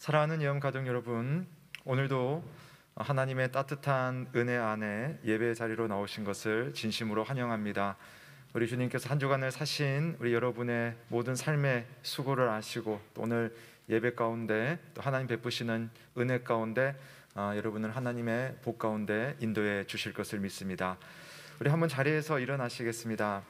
사랑하는 예언 가족 여러분, 오늘도 하나님의 따뜻한 은혜 안에 예배 자리로 나오신 것을 진심으로 환영합니다. 우리 주님께서 한 주간을 사신 우리 여러분의 모든 삶의 수고를 아시고 또 오늘 예배 가운데 또 하나님 베푸시는 은혜 가운데 여러분을 하나님의 복 가운데 인도해 주실 것을 믿습니다. 우리 한번 자리에서 일어나시겠습니다.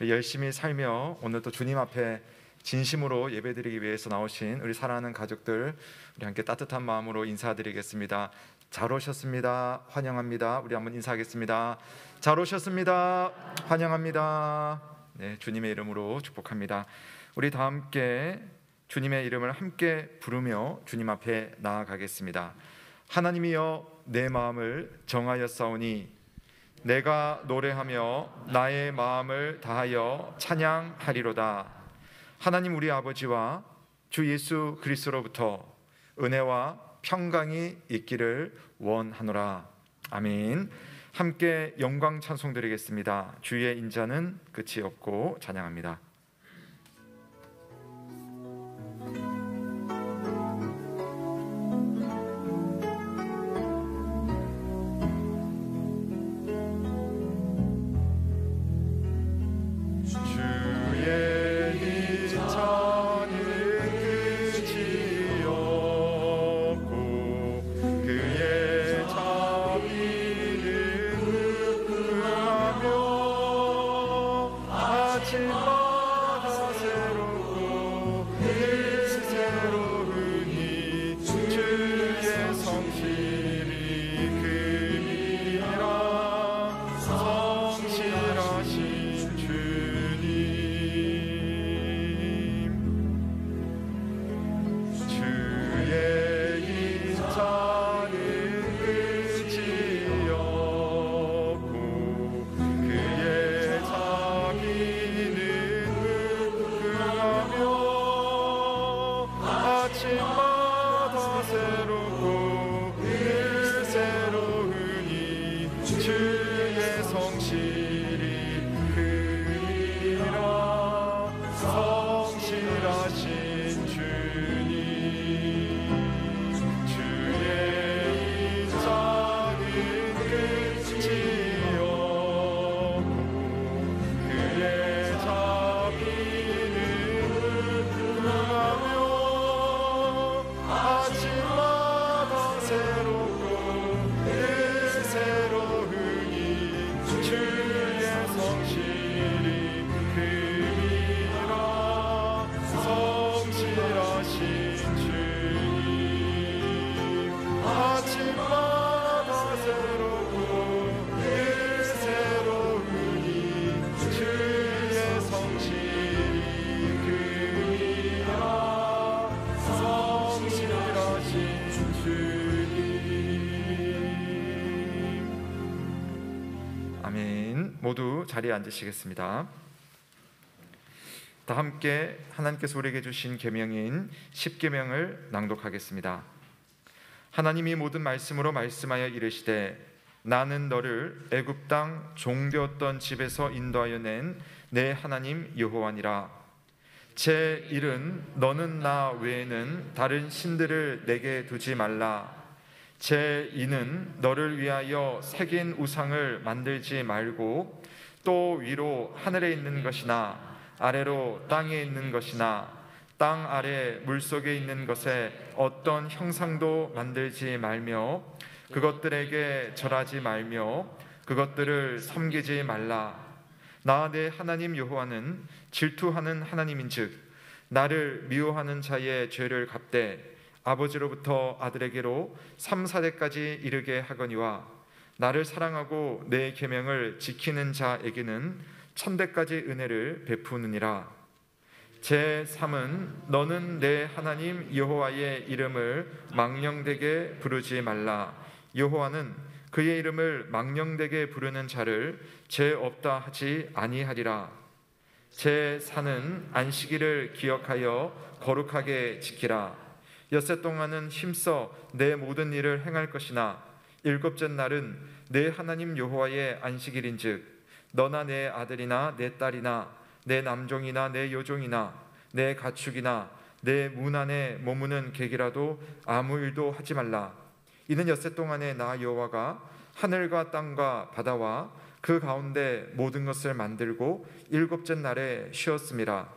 열심히 살며 오늘 또 주님 앞에 진심으로 예배드리기 위해서 나오신 우리 사랑하는 가족들, 우리 함께 따뜻한 마음으로 인사드리겠습니다. 잘 오셨습니다. 환영합니다. 우리 한번 인사하겠습니다. 잘 오셨습니다. 환영합니다. 네, 주님의 이름으로 축복합니다. 우리 다 함께 주님의 이름을 함께 부르며 주님 앞에 나아가겠습니다. 하나님이여, 내 마음을 정하였사오니 내가 노래하며 나의 마음을 다하여 찬양하리로다. 하나님 우리 아버지와 주 예수 그리스도로부터 은혜와 평강이 있기를 원하노라. 아멘. 함께 영광 찬송 드리겠습니다. 주의 인자는 끝이 없고 찬양합니다. 모두 자리에 앉으시겠습니다. 다 함께 하나님께서 우리에게 주신 계명인 10계명을 낭독하겠습니다. 하나님이 모든 말씀으로 말씀하여 이르시되 나는 너를 애굽 땅 종되었던 집에서 인도하여 낸 내 하나님 여호와니라. 제 일은 너는 나 외에는 다른 신들을 내게 두지 말라. 제 이는 너를 위하여 새긴 우상을 만들지 말고 또 위로 하늘에 있는 것이나 아래로 땅에 있는 것이나 땅 아래 물속에 있는 것에 어떤 형상도 만들지 말며 그것들에게 절하지 말며 그것들을 섬기지 말라. 나 내 하나님 여호와는 질투하는 하나님인즉 나를 미워하는 자의 죄를 갚되 아버지로부터 아들에게로 3, 4대까지 이르게 하거니와 나를 사랑하고 내 계명을 지키는 자에게는 1000대까지 은혜를 베푸느니라. 제3은 너는 내 하나님 여호와의 이름을 망령되게 부르지 말라. 여호와는 그의 이름을 망령되게 부르는 자를 죄 없다 하지 아니하리라. 제4는 안식일을 기억하여 거룩하게 지키라. 엿새 동안은 힘써 내 모든 일을 행할 것이나 일곱째 날은 내 하나님 여호와의 안식일인즉 너나 내 아들이나 내 딸이나 내 남종이나 내 여종이나 내 가축이나 내 문 안에 머무는 객이라도 아무 일도 하지 말라. 이는 엿새 동안에 나 여호와가 하늘과 땅과 바다와 그 가운데 모든 것을 만들고 일곱째 날에 쉬었음이라.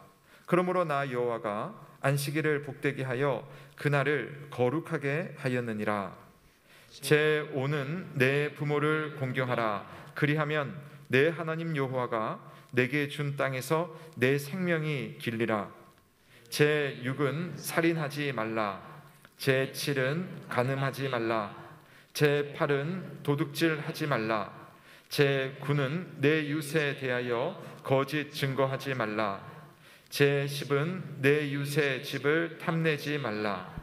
그러므로 나 여호와가 안식일을 복되게 하여 그날을 거룩하게 하였느니라. 제 오는 내 부모를 공경하라. 그리하면 내 하나님 여호와가 내게 준 땅에서 내 생명이 길리라. 제 6은 살인하지 말라. 제 7은 간음하지 말라. 제 8은 도둑질하지 말라. 제 9는 내 유세에 대하여 거짓 증거하지 말라. 제 10은 내 유세 집을 탐내지 말라.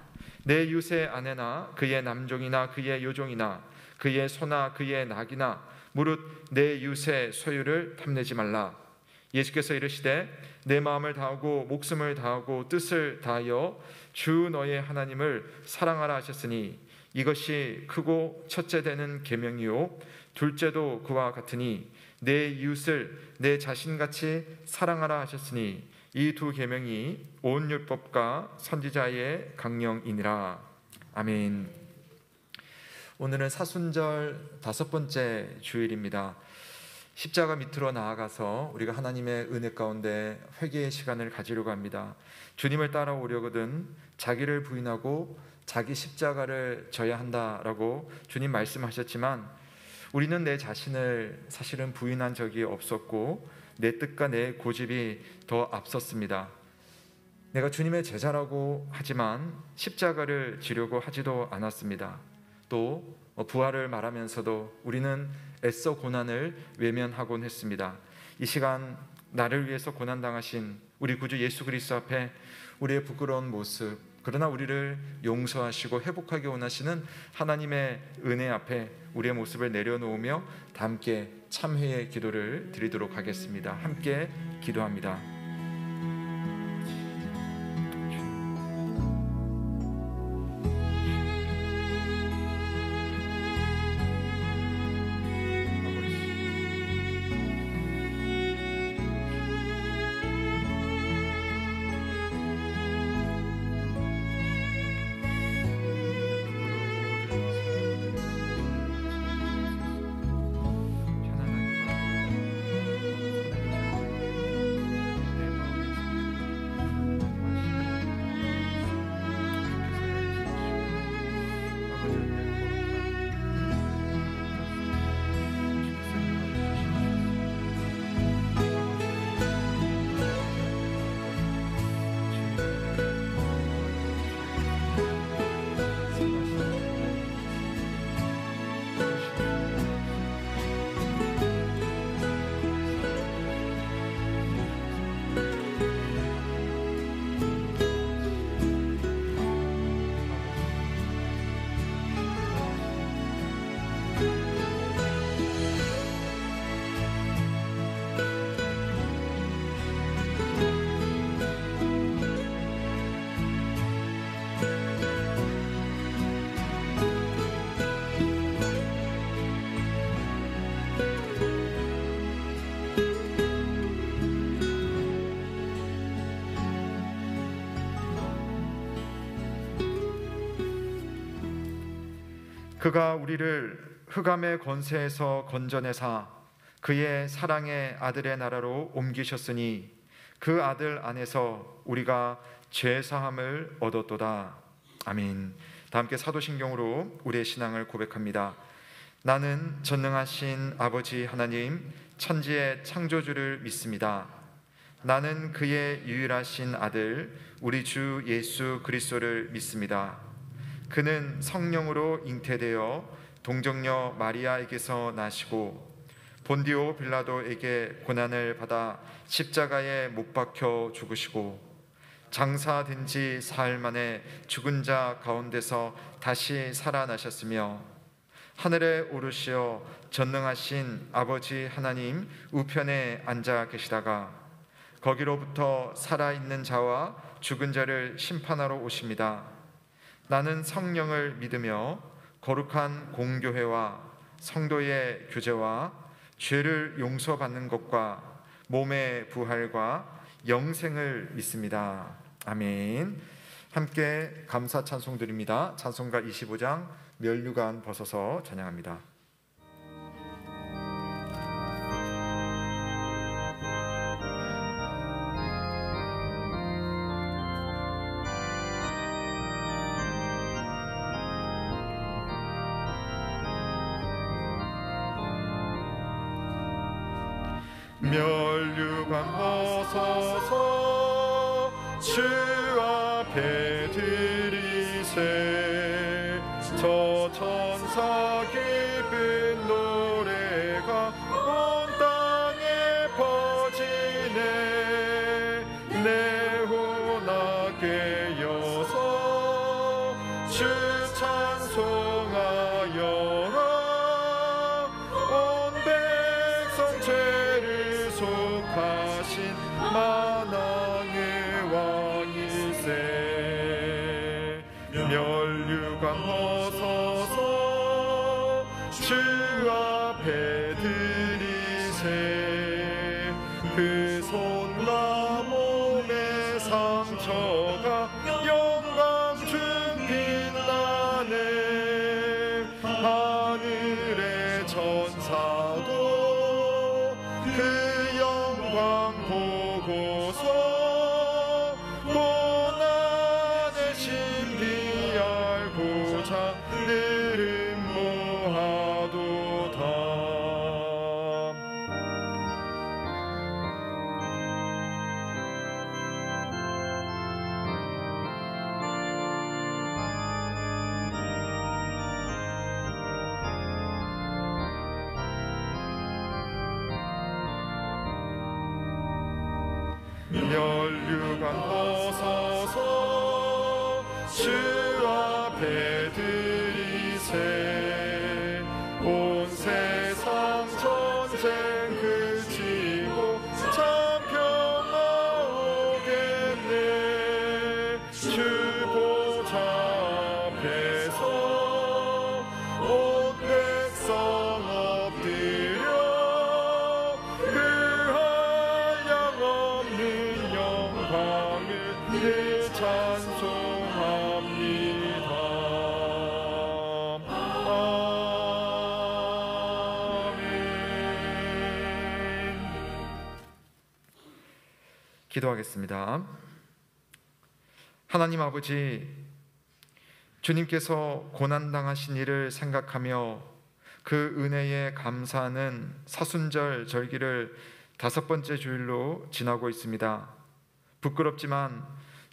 내 유세 아내나 그의 남종이나 그의 여종이나 그의 소나 그의 낙이나 무릇 내 유세 소유를 탐내지 말라. 예수께서 이르시되 내 마음을 다하고 목숨을 다하고 뜻을 다하여 주 너의 하나님을 사랑하라 하셨으니 이것이 크고 첫째 되는 계명이요 둘째도 그와 같으니 내 이웃을 내 자신같이 사랑하라 하셨으니 이 두 계명이 온 율법과 선지자의 강령이니라. 아멘. 오늘은 사순절 5번째 주일입니다. 십자가 밑으로 나아가서 우리가 하나님의 은혜 가운데 회개의 시간을 가지려고 합니다. 주님을 따라오려거든 자기를 부인하고 자기 십자가를 져야 한다라고 주님 말씀하셨지만 우리는 내 자신을 사실은 부인한 적이 없었고 내 뜻과 내 고집이 더 앞섰습니다. 내가 주님의 제자라고 하지만 십자가를 지려고 하지도 않았습니다. 또 부활을 말하면서도 우리는 애써 고난을 외면하곤 했습니다. 이 시간 나를 위해서 고난당하신 우리 구주 예수 그리스도 앞에 우리의 부끄러운 모습, 그러나 우리를 용서하시고 회복하게 원하시는 하나님의 은혜 앞에 우리의 모습을 내려놓으며 다 함께 참회의 기도를 드리도록 하겠습니다. 함께 기도합니다. 그가 우리를 흑암의 권세에서 건져내사 그의 사랑의 아들의 나라로 옮기셨으니 그 아들 안에서 우리가 죄사함을 얻었도다. 아멘. 다 함께 사도신경으로 우리의 신앙을 고백합니다. 나는 전능하신 아버지 하나님 천지의 창조주를 믿습니다. 나는 그의 유일하신 아들 우리 주 예수 그리스도를 믿습니다. 그는 성령으로 잉태되어 동정녀 마리아에게서 나시고 본디오 빌라도에게 고난을 받아 십자가에 못 박혀 죽으시고 장사된 지 사흘 만에 죽은 자 가운데서 다시 살아나셨으며 하늘에 오르시어 전능하신 아버지 하나님 우편에 앉아 계시다가 거기로부터 살아있는 자와 죽은 자를 심판하러 오십니다. 나는 성령을 믿으며 거룩한 공교회와 성도의 교제와 죄를 용서받는 것과 몸의 부활과 영생을 믿습니다. 아멘. 함께 감사 찬송 드립니다. 찬송가 25장 면류관 벗어서 찬양합니다. 면류관 벗어서 주 앞에 드리세. 저 천사 기쁜 노래가 온 땅에 퍼지네. 내호나 깨어서 주 찬송하여라. 온 백성 죄를 속하신 만왕의 왕이세. 면류관 벗어서 주 앞에 드리세. 그 손과 몸의 상처가 영광 중 빛나네. 하늘의 천사도 그 영광 보고서 고난의 신비 알고자 늘 음모하도다. 면류관 벗어서 주 앞에 드리세. 온 세상 전쟁 그치고 참 평화 오겠네. 주 보좌 앞에서 온 백성 엎드려 그 한량 없는 영광을 늘 찬송합니다. 아멘. 기도하겠습니다. 하나님 아버지, 주님께서 고난당하신 일을 생각하며 그 은혜에 감사하는 사순절 절기를 5번째 주일로 지나고 있습니다. 부끄럽지만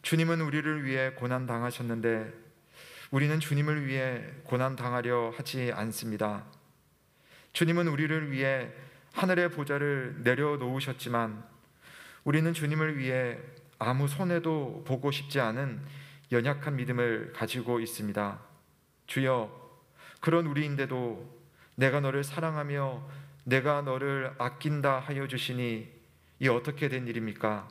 주님은 우리를 위해 고난당하셨는데 우리는 주님을 위해 고난당하려 하지 않습니다. 주님은 우리를 위해 하늘의 보좌를 내려놓으셨지만 우리는 주님을 위해 아무 손해도 보고 싶지 않은 연약한 믿음을 가지고 있습니다. 주여, 그런 우리인데도 내가 너를 사랑하며 내가 너를 아낀다 하여 주시니 이 어떻게 된 일입니까?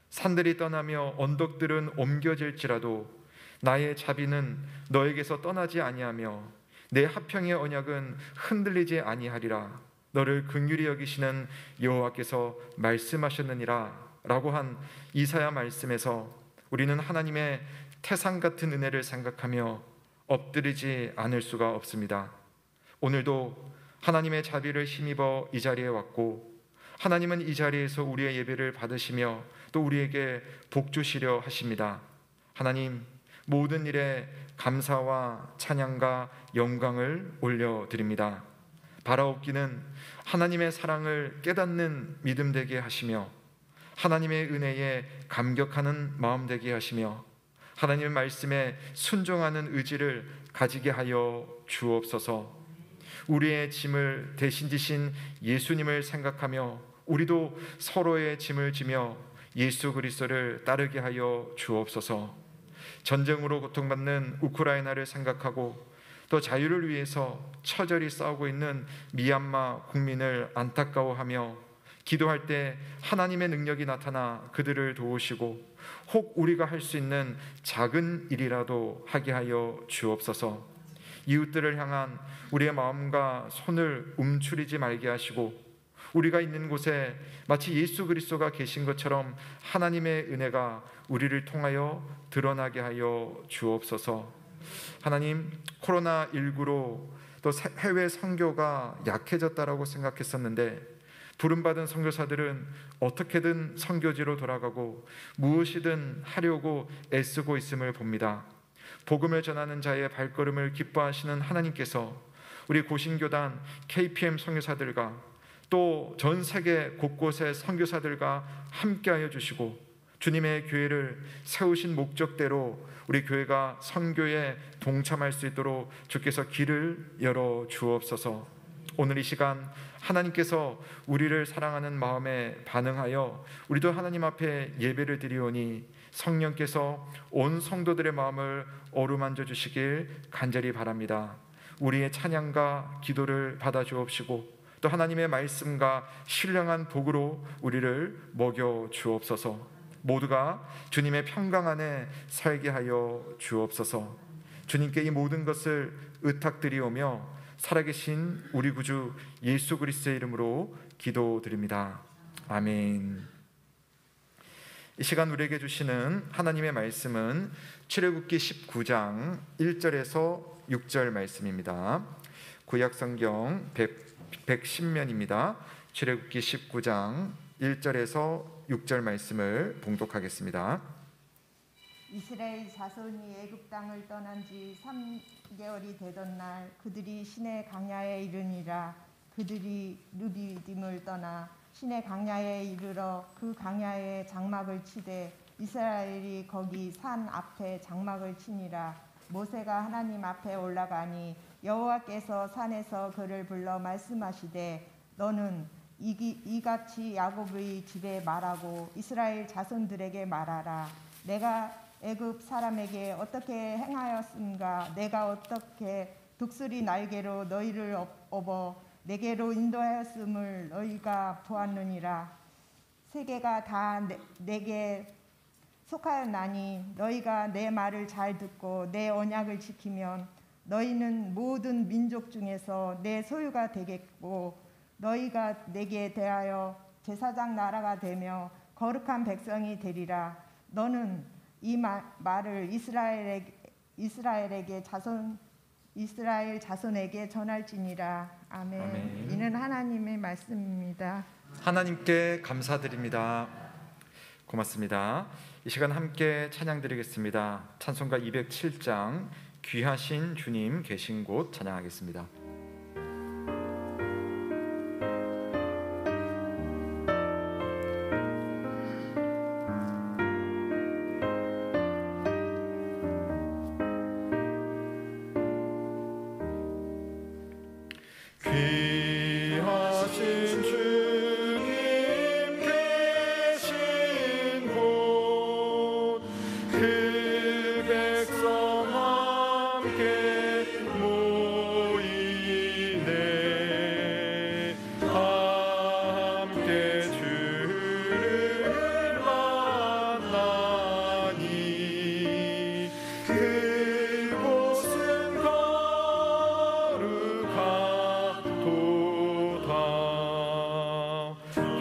산들이 떠나며 언덕들은 옮겨질지라도 나의 자비는 너에게서 떠나지 아니하며 내 화평의 언약은 흔들리지 아니하리라. 너를 긍휼히 여기시는 여호와께서 말씀하셨느니라 라고 한 이사야 말씀에서 우리는 하나님의 태산 같은 은혜를 생각하며 엎드리지 않을 수가 없습니다. 오늘도 하나님의 자비를 힘입어 이 자리에 왔고 하나님은 이 자리에서 우리의 예배를 받으시며 또 우리에게 복 주시려 하십니다. 하나님, 모든 일에 감사와 찬양과 영광을 올려드립니다. 바라옵기는 하나님의 사랑을 깨닫는 믿음 되게 하시며 하나님의 은혜에 감격하는 마음 되게 하시며 하나님의 말씀에 순종하는 의지를 가지게 하여 주옵소서. 우리의 짐을 대신 지신 예수님을 생각하며 우리도 서로의 짐을 지며 예수 그리스도를 따르게 하여 주옵소서. 전쟁으로 고통받는 우크라이나를 생각하고 또 자유를 위해서 처절히 싸우고 있는 미얀마 국민을 안타까워하며 기도할 때 하나님의 능력이 나타나 그들을 도우시고 혹 우리가 할 수 있는 작은 일이라도 하게 하여 주옵소서. 이웃들을 향한 우리의 마음과 손을 움츠리지 말게 하시고 우리가 있는 곳에 마치 예수 그리스도가 계신 것처럼 하나님의 은혜가 우리를 통하여 드러나게 하여 주옵소서. 하나님, 코로나19로 또 해외 선교가 약해졌다라고 생각했었는데 부름받은 선교사들은 어떻게든 선교지로 돌아가고 무엇이든 하려고 애쓰고 있음을 봅니다. 복음을 전하는 자의 발걸음을 기뻐하시는 하나님께서 우리 고신교단 KPM 선교사들과 또 전 세계 곳곳의 선교사들과 함께하여 주시고 주님의 교회를 세우신 목적대로 우리 교회가 선교에 동참할 수 있도록 주께서 길을 열어 주옵소서. 오늘 이 시간 하나님께서 우리를 사랑하는 마음에 반응하여 우리도 하나님 앞에 예배를 드리오니 성령께서 온 성도들의 마음을 어루만져 주시길 간절히 바랍니다. 우리의 찬양과 기도를 받아 주옵시고 또 하나님의 말씀과 신령한 복으로 우리를 먹여 주옵소서. 모두가 주님의 평강 안에 살게 하여 주옵소서. 주님께 이 모든 것을 의탁드리오며 살아계신 우리 구주 예수 그리스도의 이름으로 기도드립니다. 아멘. 이 시간 우리에게 주시는 하나님의 말씀은 출애굽기 19장 1절에서 6절 말씀입니다. 구약성경 110면입니다. 출애굽기 19장 1절에서 6절 말씀을 봉독하겠습니다. 이스라엘 자손이 애굽 땅을 떠난 지 3개월이 되던 날 그들이 시내 강야에 이르니라. 그들이 르비딤을 떠나 시내 강야에 이르러 그 강야에 장막을 치되 이스라엘이 거기 산 앞에 장막을 치니라. 모세가 하나님 앞에 올라가니 여호와께서 산에서 그를 불러 말씀하시되 너는 이같이 야곱의 집에 말하고 이스라엘 자손들에게 말하라. 내가 애굽 사람에게 어떻게 행하였은가. 내가 어떻게 독수리 날개로 너희를 업어 내게로 인도하였음을 너희가 보았느니라. 세계가 다 내게 속하였나니 너희가 내 말을 잘 듣고 내 언약을 지키면 너희는 모든 민족 중에서 내 소유가 되겠고 너희가 내게 대하여 제사장 나라가 되며 거룩한 백성이 되리라. 너는 이 말을 이스라엘 자손에게 전할지니라. 아멘. 아멘. 이는 하나님의 말씀입니다. 하나님께 감사드립니다. 고맙습니다. 이 시간 함께 찬양드리겠습니다. 찬송가 207장 귀하신 주님 계신 곳 찬양하겠습니다. 귀하신 주님 계신 곳 그 백성 함께 모이네. 함께 주를 만나니 그곳은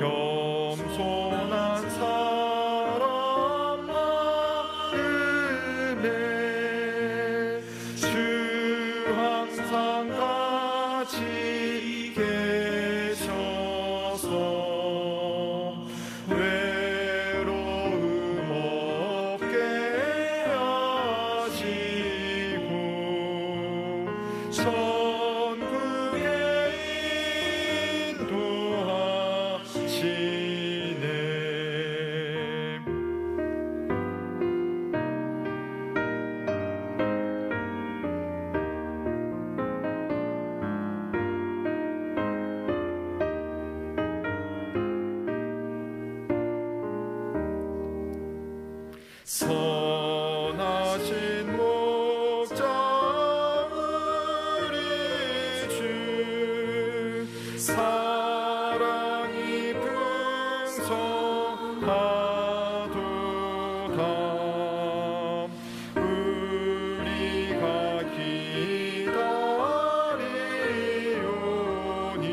겸손한 사람 마음에 주 항상 같이 계셔서 외로움 없게 하시고 천국에 인도하시네. 선하신 목자 우리 주 사랑이 풍성하도다. 우리가 기다리오니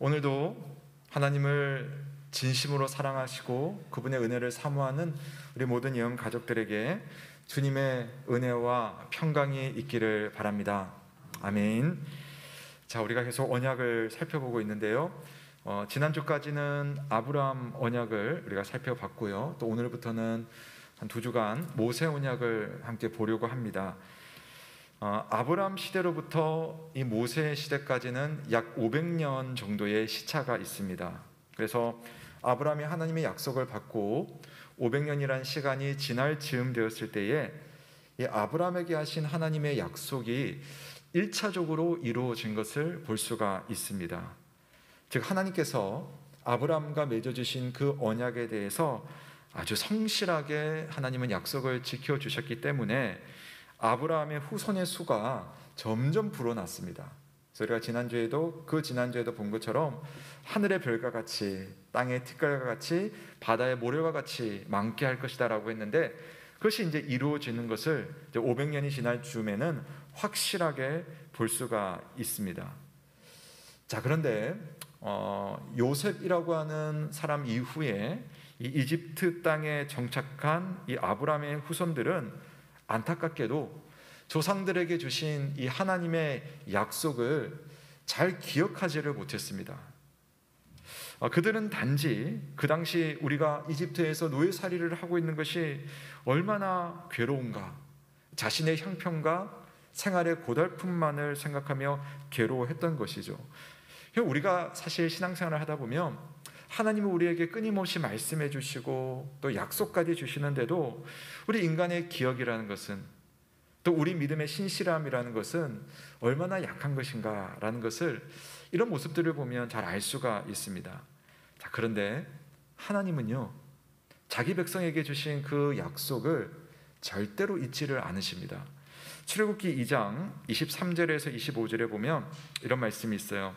오늘도 하나님을 진심으로 사랑하시고 그분의 은혜를 사모하는 우리 모든 예언 가족들에게 주님의 은혜와 평강이 있기를 바랍니다. 아멘. 자, 우리가 계속 언약을 살펴보고 있는데요. 지난주까지는 아브라함 언약을 우리가 살펴봤고요. 또 오늘부터는 한 2주간 모세 언약을 함께 보려고 합니다. 아브라함 시대로부터 이 모세 시대까지는 약 500년 정도의 시차가 있습니다. 그래서 아브라함이 하나님의 약속을 받고 500년이라는 시간이 지날 즈음 되었을 때에 이 아브라함에게 하신 하나님의 약속이 1차적으로 이루어진 것을 볼 수가 있습니다. 즉 하나님께서 아브라함과 맺어주신 그 언약에 대해서 아주 성실하게 하나님은 약속을 지켜주셨기 때문에 아브라함의 후손의 수가 점점 불어났습니다. 그래서 우리가 지난주에도 본 것처럼 하늘의 별과 같이 땅의 티끌과 같이 바다의 모래와 같이 많게 할 것이다 라고 했는데, 그것이 이제 이루어지는 것을 이제 500년이 지날 즈음에는 확실하게 볼 수가 있습니다. 자, 그런데 요셉이라고 하는 사람 이후에 이 이집트 땅에 정착한 이 아브라함의 후손들은 안타깝게도 조상들에게 주신 이 하나님의 약속을 잘 기억하지를 못했습니다. 그들은 단지 그 당시 우리가 이집트에서 노예살이를 하고 있는 것이 얼마나 괴로운가, 자신의 형편과 생활의 고달픔만을 생각하며 괴로워했던 것이죠. 우리가 사실 신앙생활을 하다 보면 하나님은 우리에게 끊임없이 말씀해 주시고 또 약속까지 주시는데도 우리 인간의 기억이라는 것은, 또 우리 믿음의 신실함이라는 것은 얼마나 약한 것인가라는 것을 이런 모습들을 보면 잘 알 수가 있습니다. 자, 그런데 하나님은요, 자기 백성에게 주신 그 약속을 절대로 잊지를 않으십니다. 출애굽기 2장 23절에서 25절에 보면 이런 말씀이 있어요.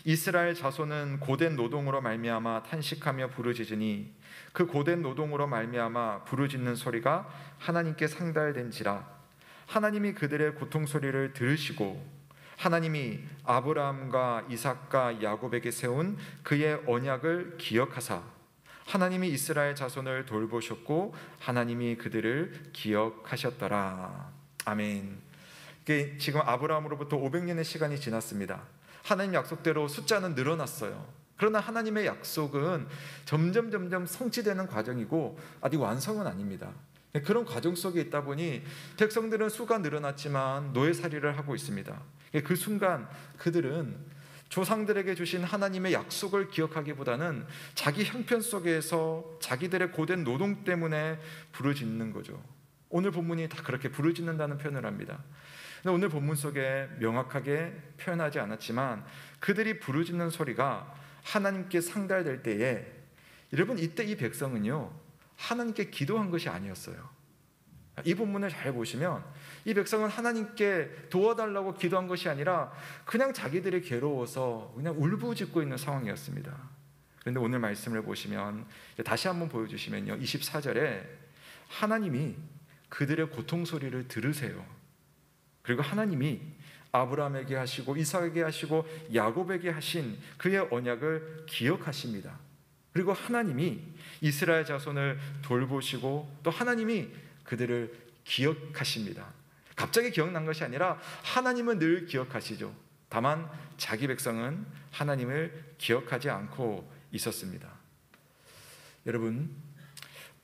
이스라엘 자손은 고된 노동으로 말미암아 탄식하며 부르짖으니 그 고된 노동으로 말미암아 부르짖는 소리가 하나님께 상달된지라. 하나님이 그들의 고통 소리를 들으시고 하나님이 아브라함과 이삭과 야곱에게 세운 그의 언약을 기억하사 하나님이 이스라엘 자손을 돌보셨고 하나님이 그들을 기억하셨더라. 아멘. 지금 아브라함으로부터 500년의 시간이 지났습니다. 하나님 약속대로 숫자는 늘어났어요. 그러나 하나님의 약속은 점점 성취되는 과정이고 아직 완성은 아닙니다. 그런 과정 속에 있다 보니 백성들은 수가 늘어났지만 노예살이를 하고 있습니다. 그 순간 그들은 조상들에게 주신 하나님의 약속을 기억하기보다는 자기 형편 속에서 자기들의 고된 노동 때문에 부르짖는 거죠. 오늘 본문이 다 그렇게 부르짖는다는 표현을 합니다. 오늘 본문 속에 명확하게 표현하지 않았지만 그들이 부르짖는 소리가 하나님께 상달될 때에, 여러분 이때 이 백성은요 하나님께 기도한 것이 아니었어요. 이 본문을 잘 보시면 이 백성은 하나님께 도와달라고 기도한 것이 아니라 그냥 자기들이 괴로워서 그냥 울부짖고 있는 상황이었습니다. 그런데 오늘 말씀을 보시면 다시 한번 보여주시면요, 24절에 하나님이 그들의 고통 소리를 들으세요. 그리고 하나님이 아브라함에게 하시고 이삭에게 하시고 야곱에게 하신 그의 언약을 기억하십니다. 그리고 하나님이 이스라엘 자손을 돌보시고 또 하나님이 그들을 기억하십니다. 갑자기 기억난 것이 아니라 하나님은 늘 기억하시죠. 다만 자기 백성은 하나님을 기억하지 않고 있었습니다. 여러분,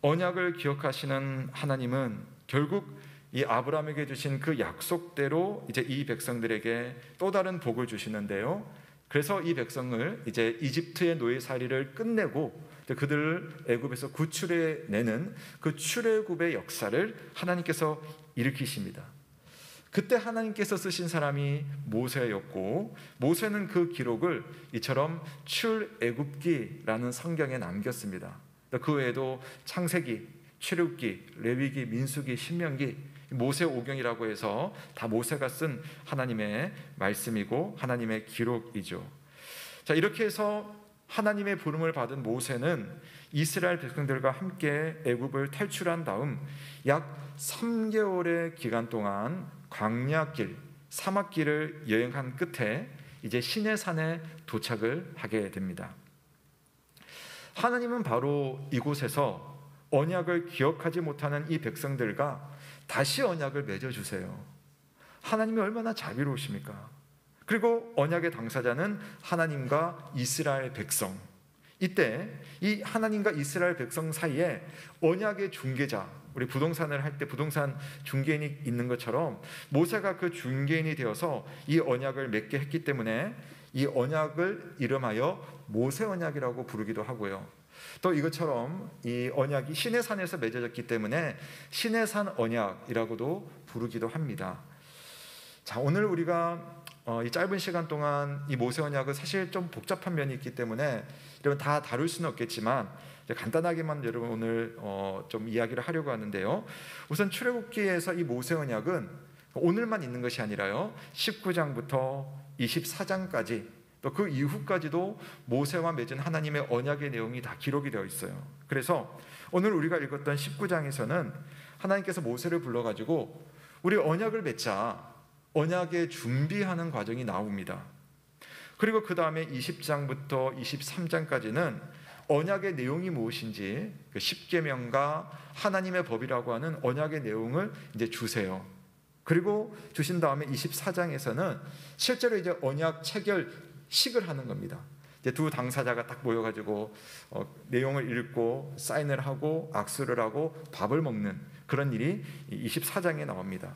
언약을 기억하시는 하나님은 결국 이 아브라함에게 주신 그 약속대로 이제 이 백성들에게 또 다른 복을 주시는데요. 그래서 이 백성을 이제 이집트의 노예살이를 끝내고 그들을 애굽에서 구출해내는 그 출애굽의 역사를 하나님께서 일으키십니다. 그때 하나님께서 쓰신 사람이 모세였고, 모세는 그 기록을 이처럼 출애굽기라는 성경에 남겼습니다. 그 외에도 창세기, 출애굽기, 레위기, 민수기, 신명기, 모세오경이라고 해서 다 모세가 쓴 하나님의 말씀이고 하나님의 기록이죠. 자, 이렇게 해서 하나님의 부름을 받은 모세는 이스라엘 백성들과 함께 애굽을 탈출한 다음 약 3개월의 기간 동안 광야길, 사막길을 여행한 끝에 이제 시내산에 도착을 하게 됩니다. 하나님은 바로 이곳에서 언약을 기억하지 못하는 이 백성들과 다시 언약을 맺어주세요. 하나님이 얼마나 자비로우십니까? 그리고 언약의 당사자는 하나님과 이스라엘 백성. 이때 이 하나님과 이스라엘 백성 사이에 언약의 중개자, 우리 부동산을 할 때 부동산 중개인이 있는 것처럼 모세가 그 중개인이 되어서 이 언약을 맺게 했기 때문에 이 언약을 이름하여 모세 언약이라고 부르기도 하고요. 또 이것처럼 이 언약이 시내산에서 맺어졌기 때문에 시내산 언약이라고도 부르기도 합니다. 자, 오늘 우리가 이 짧은 시간 동안 이 모세 언약은 사실 좀 복잡한 면이 있기 때문에 여러분 다 다룰 수는 없겠지만 간단하게만 여러분 오늘 좀 이야기를 하려고 하는데요. 우선 출애굽기에서 이 모세 언약은 오늘만 있는 것이 아니라요, 19장부터 24장까지 또 그 이후까지도 모세와 맺은 하나님의 언약의 내용이 다 기록이 되어 있어요. 그래서 오늘 우리가 읽었던 19장에서는 하나님께서 모세를 불러가지고 우리 언약을 맺자, 언약의 준비하는 과정이 나옵니다. 그리고 그 다음에 20장부터 23장까지는 언약의 내용이 무엇인지 그 십계명과 하나님의 법이라고 하는 언약의 내용을 이제 주세요. 그리고 주신 다음에 24장에서는 실제로 이제 언약 체결식을 하는 겁니다. 이제 두 당사자가 딱 모여가지고 내용을 읽고 사인을 하고 악수를 하고 밥을 먹는 그런 일이 24장에 나옵니다.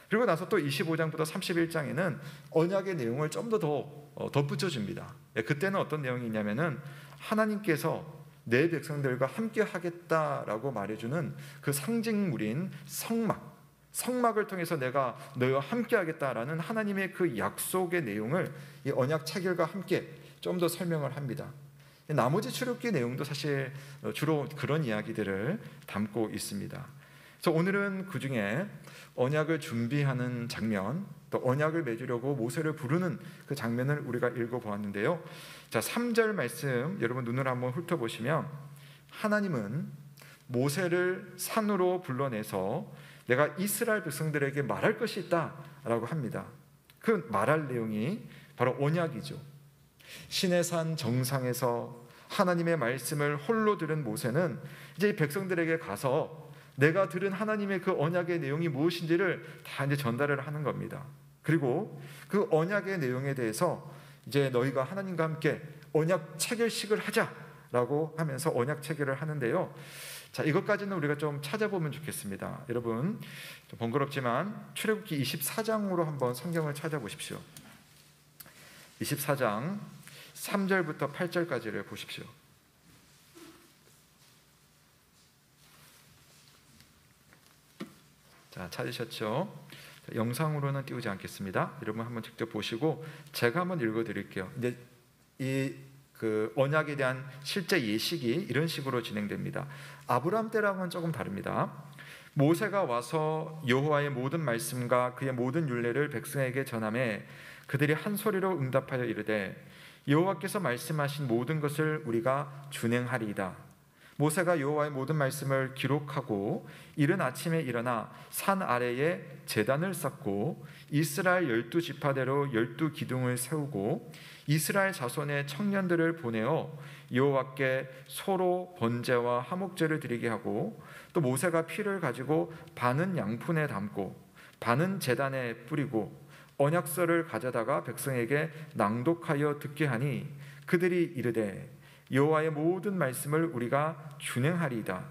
그리고 나서 또 25장부터 31장에는 언약의 내용을 좀 더 덧붙여 줍니다. 그때는 어떤 내용이 있냐면은 하나님께서 내 백성들과 함께 하겠다라고 말해주는 그 상징물인 성막을 통해서 내가 너희와 함께 하겠다라는 하나님의 그 약속의 내용을 이 언약 체결과 함께 좀 더 설명을 합니다. 나머지 출애굽기 내용도 사실 주로 그런 이야기들을 담고 있습니다. 그래서 오늘은 그 중에 언약을 준비하는 장면, 또 언약을 맺으려고 모세를 부르는 그 장면을 우리가 읽어보았는데요. 자, 3절 말씀 여러분 눈으로 한번 훑어보시면 하나님은 모세를 산으로 불러내서 내가 이스라엘 백성들에게 말할 것이 있다라고 합니다. 그 말할 내용이 바로 언약이죠. 시내산 정상에서 하나님의 말씀을 홀로 들은 모세는 이제 이 백성들에게 가서 내가 들은 하나님의 그 언약의 내용이 무엇인지를 다 이제 전달을 하는 겁니다. 그리고 그 언약의 내용에 대해서 이제 너희가 하나님과 함께 언약 체결식을 하자라고 하면서 언약 체결을 하는데요. 자, 이것까지는 우리가 좀 찾아보면 좋겠습니다. 여러분 좀 번거롭지만 출애굽기 24장으로 한번 성경을 찾아보십시오. 24장 3절부터 8절까지를 보십시오. 자, 찾으셨죠? 영상으로는 띄우지 않겠습니다. 여러분 한번 직접 보시고 제가 한번 읽어드릴게요. 이제 이 그 언약에 대한 실제 예식이 이런 식으로 진행됩니다. 아브라함 때랑은 조금 다릅니다. 모세가 와서 여호와의 모든 말씀과 그의 모든 율례를 백성에게 전하매 그들이 한 소리로 응답하여 이르되 여호와께서 말씀하신 모든 것을 우리가 준행하리이다. 모세가 여호와의 모든 말씀을 기록하고 이른 아침에 일어나 산 아래에 제단을 쌓고 이스라엘 12지파대로 12기둥을 세우고 이스라엘 자손의 청년들을 보내어 여호와께 소로 번제와 화목제를 드리게 하고 또 모세가 피를 가지고 반은 양푼에 담고 반은 제단에 뿌리고 언약서를 가져다가 백성에게 낭독하여 듣게 하니 그들이 이르되 여호와의 모든 말씀을 우리가 준행하리이다.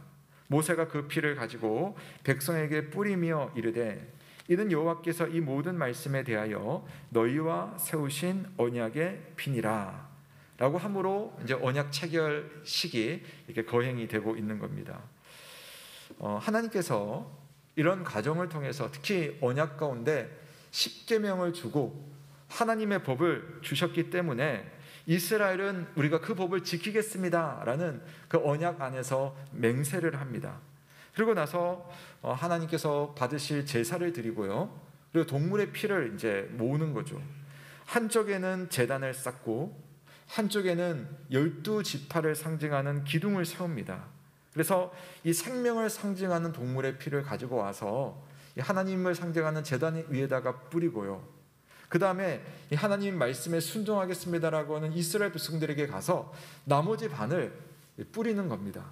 모세가 그 피를 가지고 백성에게 뿌리며 이르되 이는 여호와께서 이 모든 말씀에 대하여 너희와 세우신 언약의 피니라 라고 함으로 이제 언약 체결식이 이렇게 거행이 되고 있는 겁니다. 하나님께서 이런 과정을 통해서 특히 언약 가운데 십계명을 주고 하나님의 법을 주셨기 때문에 이스라엘은 우리가 그 법을 지키겠습니다라는 그 언약 안에서 맹세를 합니다. 그리고 나서 하나님께서 받으실 제사를 드리고요. 그리고 동물의 피를 이제 모으는 거죠. 한쪽에는 제단을 쌓고 한쪽에는 12지파를 상징하는 기둥을 세웁니다. 그래서 이 생명을 상징하는 동물의 피를 가지고 와서 하나님을 상징하는 제단 위에다가 뿌리고요. 그 다음에 이 하나님 말씀에 순종하겠습니다라고 하는 이스라엘 백성들에게 가서 나머지 반을 뿌리는 겁니다.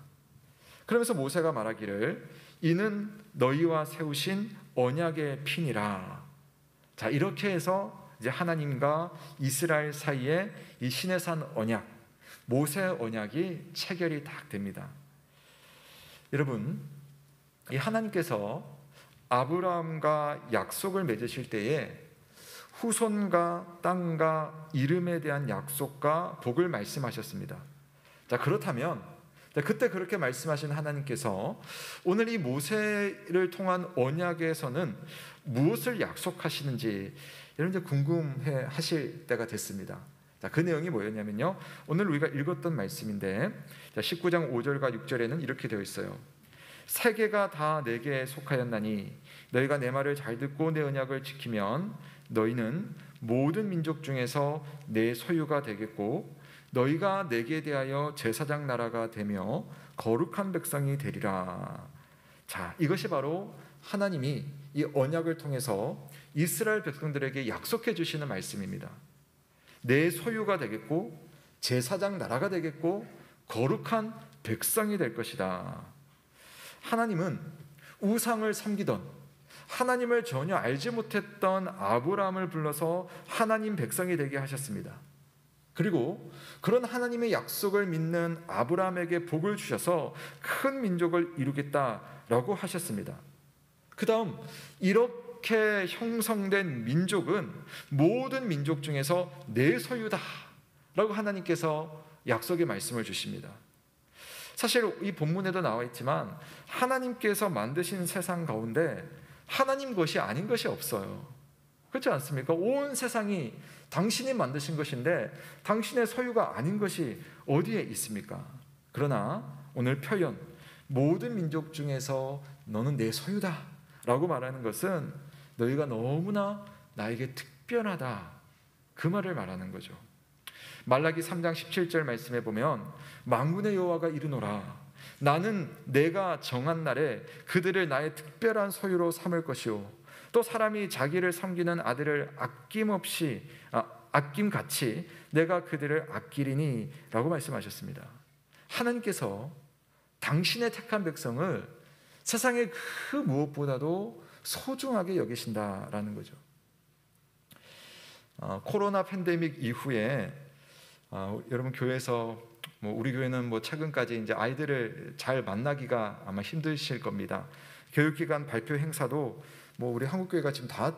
그러면서 모세가 말하기를 이는 너희와 세우신 언약의 피니라. 자, 이렇게 해서 이제 하나님과 이스라엘 사이에 이 시내산 언약, 모세 언약이 체결이 딱 됩니다. 여러분, 이 하나님께서 아브라함과 약속을 맺으실 때에 후손과 땅과 이름에 대한 약속과 복을 말씀하셨습니다. 자, 그렇다면 그때 그렇게 말씀하신 하나님께서 오늘 이 모세를 통한 언약에서는 무엇을 약속하시는지 여러분 궁금해 하실 때가 됐습니다. 자, 그 내용이 뭐였냐면요, 오늘 우리가 읽었던 말씀인데 19장 5절과 6절에는 이렇게 되어 있어요. 세계가 다 내게 속하였나니 너희가 내 말을 잘 듣고 내 언약을 지키면 너희는 모든 민족 중에서 내 소유가 되겠고 너희가 내게 대하여 제사장 나라가 되며 거룩한 백성이 되리라. 자, 이것이 바로 하나님이 이 언약을 통해서 이스라엘 백성들에게 약속해 주시는 말씀입니다. 내 소유가 되겠고 제사장 나라가 되겠고 거룩한 백성이 될 것이다. 하나님은 우상을 섬기던 하나님을 전혀 알지 못했던 아브라함을 불러서 하나님 백성이 되게 하셨습니다. 그리고 그런 하나님의 약속을 믿는 아브라함에게 복을 주셔서 큰 민족을 이루겠다라고 하셨습니다. 그 다음 이렇게 형성된 민족은 모든 민족 중에서 내 소유다 라고 하나님께서 약속의 말씀을 주십니다. 사실 이 본문에도 나와 있지만 하나님께서 만드신 세상 가운데 하나님 것이 아닌 것이 없어요. 그렇지 않습니까? 온 세상이 당신이 만드신 것인데 당신의 소유가 아닌 것이 어디에 있습니까? 그러나 오늘 표현 모든 민족 중에서 너는 내 소유다 라고 말하는 것은 너희가 너무나 나에게 특별하다, 그 말을 말하는 거죠. 말라기 3장 17절 말씀에 보면 만군의 여호와가 이르노라 나는 내가 정한 날에 그들을 나의 특별한 소유로 삼을 것이요 또 사람이 자기를 섬기는 아들을 아낌같이 내가 그들을 아끼리니 라고 말씀하셨습니다. 하나님께서 당신의 택한 백성을 세상의 그 무엇보다도 소중하게 여기신다라는 거죠. 코로나 팬데믹 이후에 여러분 교회에서 우리 교회는 최근까지 이제 아이들을 잘 만나기가 아마 힘드실 겁니다. 교육기관 발표 행사도 우리 한국교회가 지금 다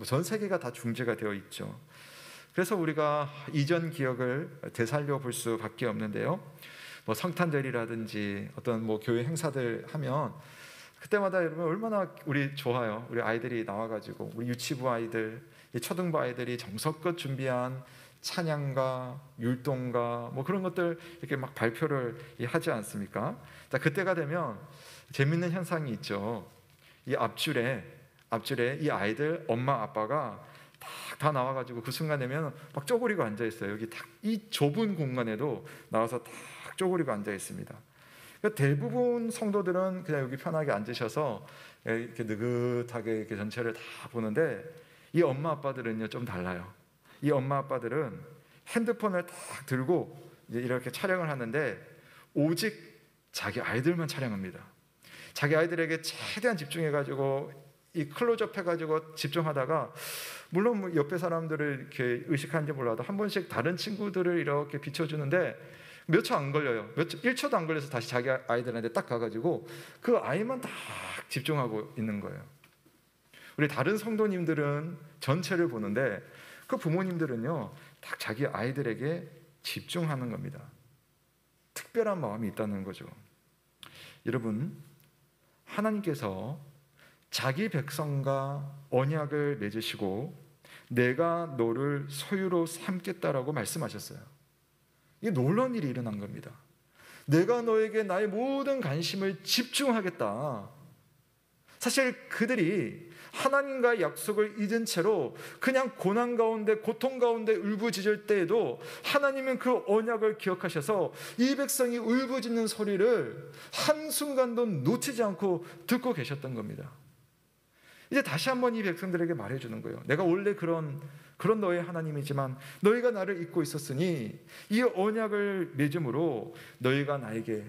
전 세계가 다 중지가 되어 있죠. 그래서 우리가 이전 기억을 되살려 볼 수밖에 없는데요. 성탄절이라든지 어떤 교회 행사들 하면 그때마다 여러분 얼마나 우리 좋아요. 우리 아이들이 나와가지고 우리 유치부 아이들, 초등부 아이들이 정성껏 준비한 찬양가, 율동가 그런 것들 이렇게 막 발표를 하지 않습니까? 자, 그때가 되면 재밌는 현상이 있죠. 이 앞줄에 이 아이들 엄마 아빠가 다 나와가지고 그 순간 되면 막 쪼그리고 앉아 있어요. 여기 딱 이 좁은 공간에도 나와서 딱 쪼그리고 앉아 있습니다. 그러니까 대부분 성도들은 그냥 여기 편하게 앉으셔서 이렇게 느긋하게 이렇게 전체를 다 보는데 이 엄마 아빠들은요 좀 달라요. 이 엄마 아빠들은 핸드폰을 딱 들고 이제 이렇게 촬영을 하는데 오직 자기 아이들만 촬영합니다. 자기 아이들에게 최대한 집중해가지고 이 클로즈업 해가지고 집중하다가 물론 옆에 사람들을 이렇게 의식하는지 몰라도 한 번씩 다른 친구들을 이렇게 비춰주는데 몇 초 안 걸려요. 1초도 안 걸려서 다시 자기 아이들한테 딱 가가지고 그 아이만 딱 집중하고 있는 거예요. 우리 다른 성도님들은 전체를 보는데 그 부모님들은요 딱 자기 아이들에게 집중하는 겁니다. 특별한 마음이 있다는 거죠. 여러분, 하나님께서 자기 백성과 언약을 맺으시고 내가 너를 소유로 삼겠다라고 말씀하셨어요. 이게 놀라운 일이 일어난 겁니다. 내가 너에게 나의 모든 관심을 집중하겠다. 사실 그들이 하나님과의 약속을 잊은 채로 그냥 고난 가운데 고통 가운데 울부짖을 때에도 하나님은 그 언약을 기억하셔서 이 백성이 울부짖는 소리를 한순간도 놓치지 않고 듣고 계셨던 겁니다. 이제 다시 한번 이 백성들에게 말해주는 거예요. 내가 원래 그런 그런 너의 하나님이지만 너희가 나를 잊고 있었으니 이 언약을 맺음으로 너희가 나에게